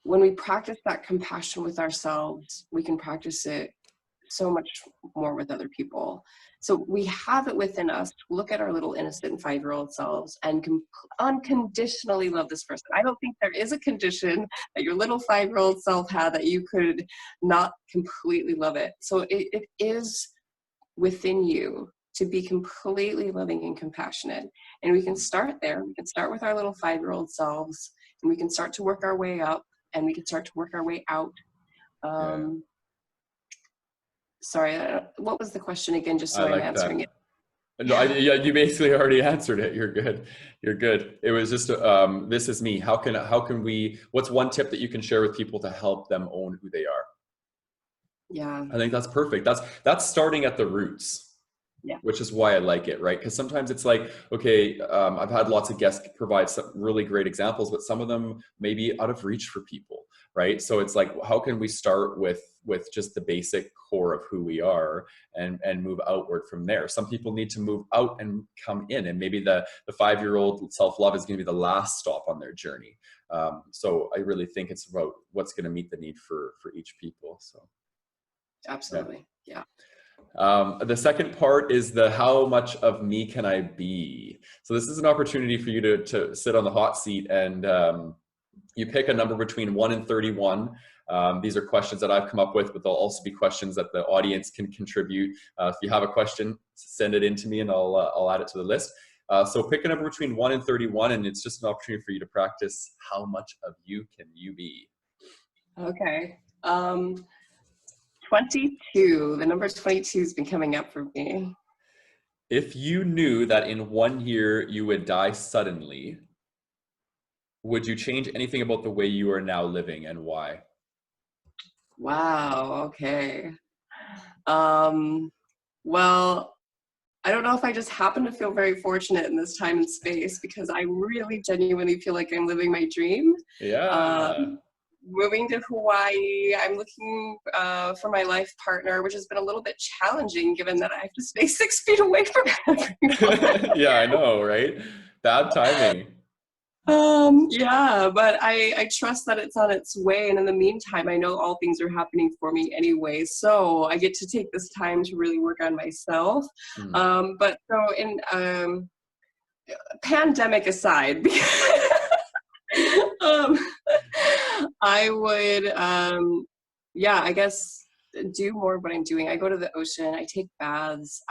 when we practice that compassion with ourselves, we can practice it so much more with other people. So we have it within us to look at our little innocent 5-year-old selves and unconditionally love this person. I don't think there is a condition that your little 5-year-old self had that you could not completely love it. So it is within you to be completely loving and compassionate. And we can start there. We can start with our little 5-year-old selves, and we can start to work our way up, and we can start to work our way out. Yeah. Sorry, what was the question again, just so I I'm like answering that. it? No, yeah, you basically already answered it. You're good. You're good. It was just, this is me. How can we, what's one tip that you can share with people to help them own who they are? Yeah. I think that's perfect. That's starting at the roots. Yeah. Which is why I like it, right? Because sometimes it's like, okay, I've had lots of guests provide some really great examples, but some of them may be out of reach for people, right? So it's like, how can we start with just the basic core of who we are and move outward from there? Some people need to move out and come in, and maybe the 5-year-old self-love is going to be the last stop on their journey. So I really think it's about what's going to meet the need for each people. So Absolutely. Yeah. The second part is the how much of me can I be? So this is an opportunity for you to sit on the hot seat, and you pick a number between 1 and 31. These are questions that I've come up with, but they'll also be questions that the audience can contribute. If you have a question, send it in to me and I'll add it to the list. So pick a number between 1 and 31, and it's just an opportunity for you to practice how much of you can you be. Okay. 22. The number 22 has been coming up for me. If you knew that in 1 year you would die suddenly, would you change anything about the way you are now living, and why? Wow. Okay. Well, I don't know if I just happen to feel very fortunate in this time and space, because I really genuinely feel like I'm living my dream. Yeah. Moving to Hawaii, I'm looking for my life partner, which has been a little bit challenging given that I have to stay 6 feet away from everyone. Yeah, I know, right? Bad timing. Yeah, but I trust that it's on its way. And in the meantime, I know all things are happening for me anyway. So I get to take this time to really work on myself. But so in pandemic aside, I would, yeah, I guess do more of what I'm doing. I go to the ocean, I take baths.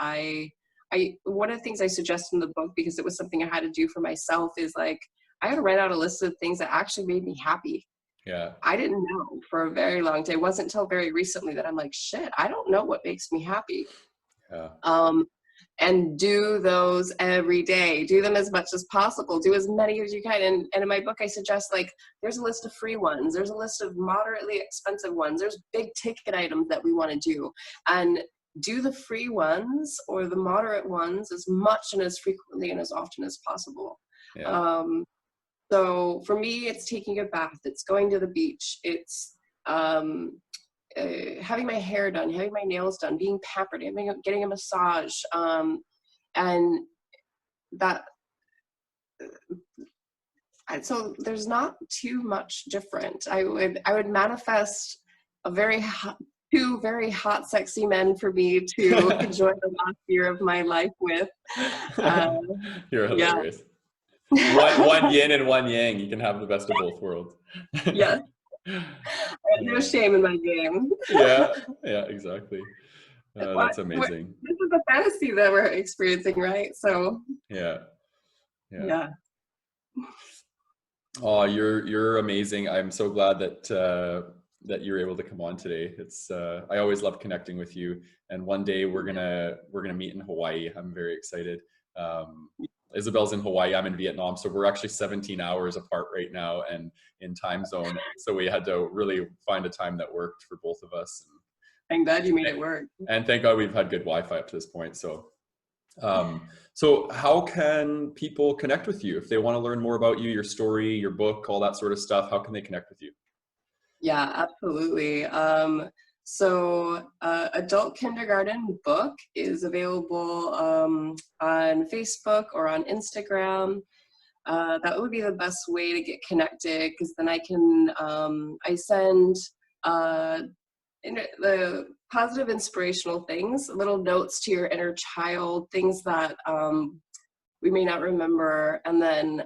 One of the things I suggest in the book, because it was something I had to do for myself, is like, I had to write out a list of things that actually made me happy. Yeah. I didn't know for a very long time. It wasn't until very recently that I'm like, shit, I don't know what makes me happy. Yeah. And do those every day. Do them as much as possible. Do as many as you can. And in my book, I suggest, like, there's a list of free ones. There's a list of moderately expensive ones. There's big ticket items that we want to do. And do the free ones or the moderate ones as much and as frequently and as often as possible. Yeah. So for me, it's taking a bath. It's going to the beach. It's having my hair done, having my nails done, being pampered, getting a massage, and that. So there's not too much different. I would manifest two very hot, sexy men for me to enjoy the last year of my life with. You're hilarious. Yeah. One yin and one yang. You can have the best of both worlds. Yes. No shame in my game. Yeah, exactly. That's amazing. This is a fantasy that we're experiencing, right? So Yeah. Yeah. Oh, you're amazing. I'm so glad that you're able to come on today. It's I always love connecting with you, and one day we're gonna meet in Hawaii. I'm very excited. IzaBelle's in Hawaii, I'm in Vietnam, so we're actually 17 hours apart right now and in time zone. So we had to really find a time that worked for both of us. I'm glad you made it work. And thank God we've had good Wi-Fi up to this point. So so how can people connect with you if they want to learn more about you, your story, your book, all that sort of stuff? How can they connect with you? Yeah, absolutely. So Adult Kindergarten book is available on Facebook or on Instagram. that would be the best way to get connected, because then I can, I send the positive inspirational things, little notes to your inner child, things that we may not remember. And then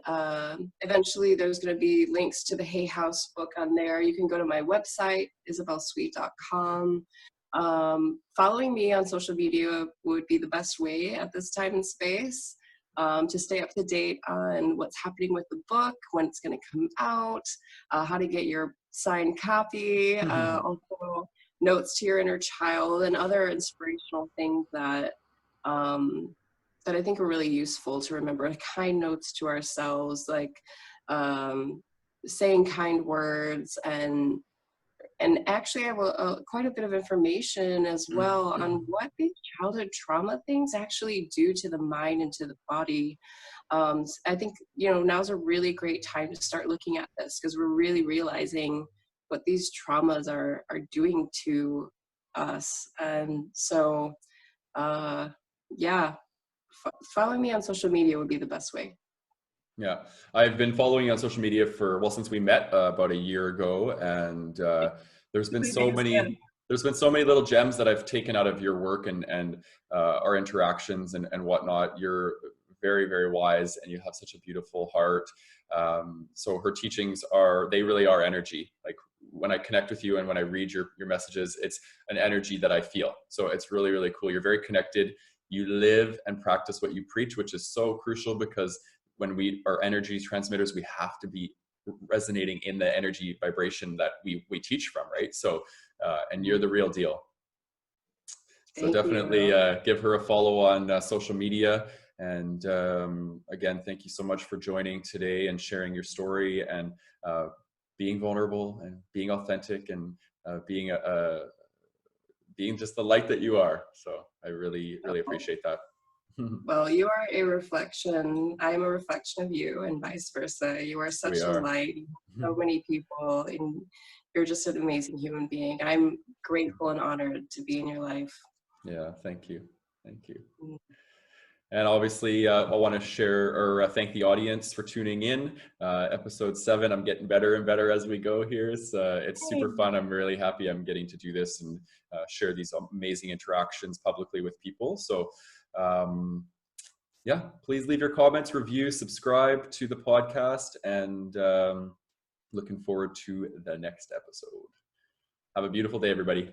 eventually there's going to be links to the Hay House book on there. You can go to my website, IzaBelleSweet.com. Following me on social media would be the best way at this time and space, to stay up to date on what's happening with the book, when it's going to come out, how to get your signed copy, also notes to your inner child, and other inspirational things that that I think are really useful to remember. Kind notes to ourselves, like saying kind words, and actually I have quite a bit of information as well on what these childhood trauma things actually do to the mind and to the body. I think, now's a really great time to start looking at this, because we're really realizing what these traumas are doing to us. And so, yeah, following me on social media would be the best way. Yeah, I've been following you on social media since we met about a year ago, and there's been so many little gems that I've taken out of your work and our interactions and whatnot. You're very, very wise, and you have such a beautiful heart. So her teachings really are energy. Like when I connect with you and when I read your messages, it's an energy that I feel. So it's really, really cool. You're very connected. You live and practice what you preach, which is so crucial, because when we are energy transmitters, we have to be resonating in the energy vibration that we teach from, right? So, and you're the real deal. So definitely give her a follow on social media. And again, thank you so much for joining today and sharing your story, and being vulnerable and being authentic, and being just the light that you are. So I really, really appreciate that. Well, you are a reflection. I am a reflection of you, and vice versa. You are such a light. So many people, and you're just an amazing human being. I'm grateful and honored to be in your life. Yeah, thank you. Thank you. And obviously, I want to share or thank the audience for tuning in. Episode 7, I'm getting better and better as we go here. It's super fun. I'm really happy I'm getting to do this and share these amazing interactions publicly with people. So yeah, please leave your comments, review, subscribe to the podcast, and looking forward to the next episode. Have a beautiful day, everybody.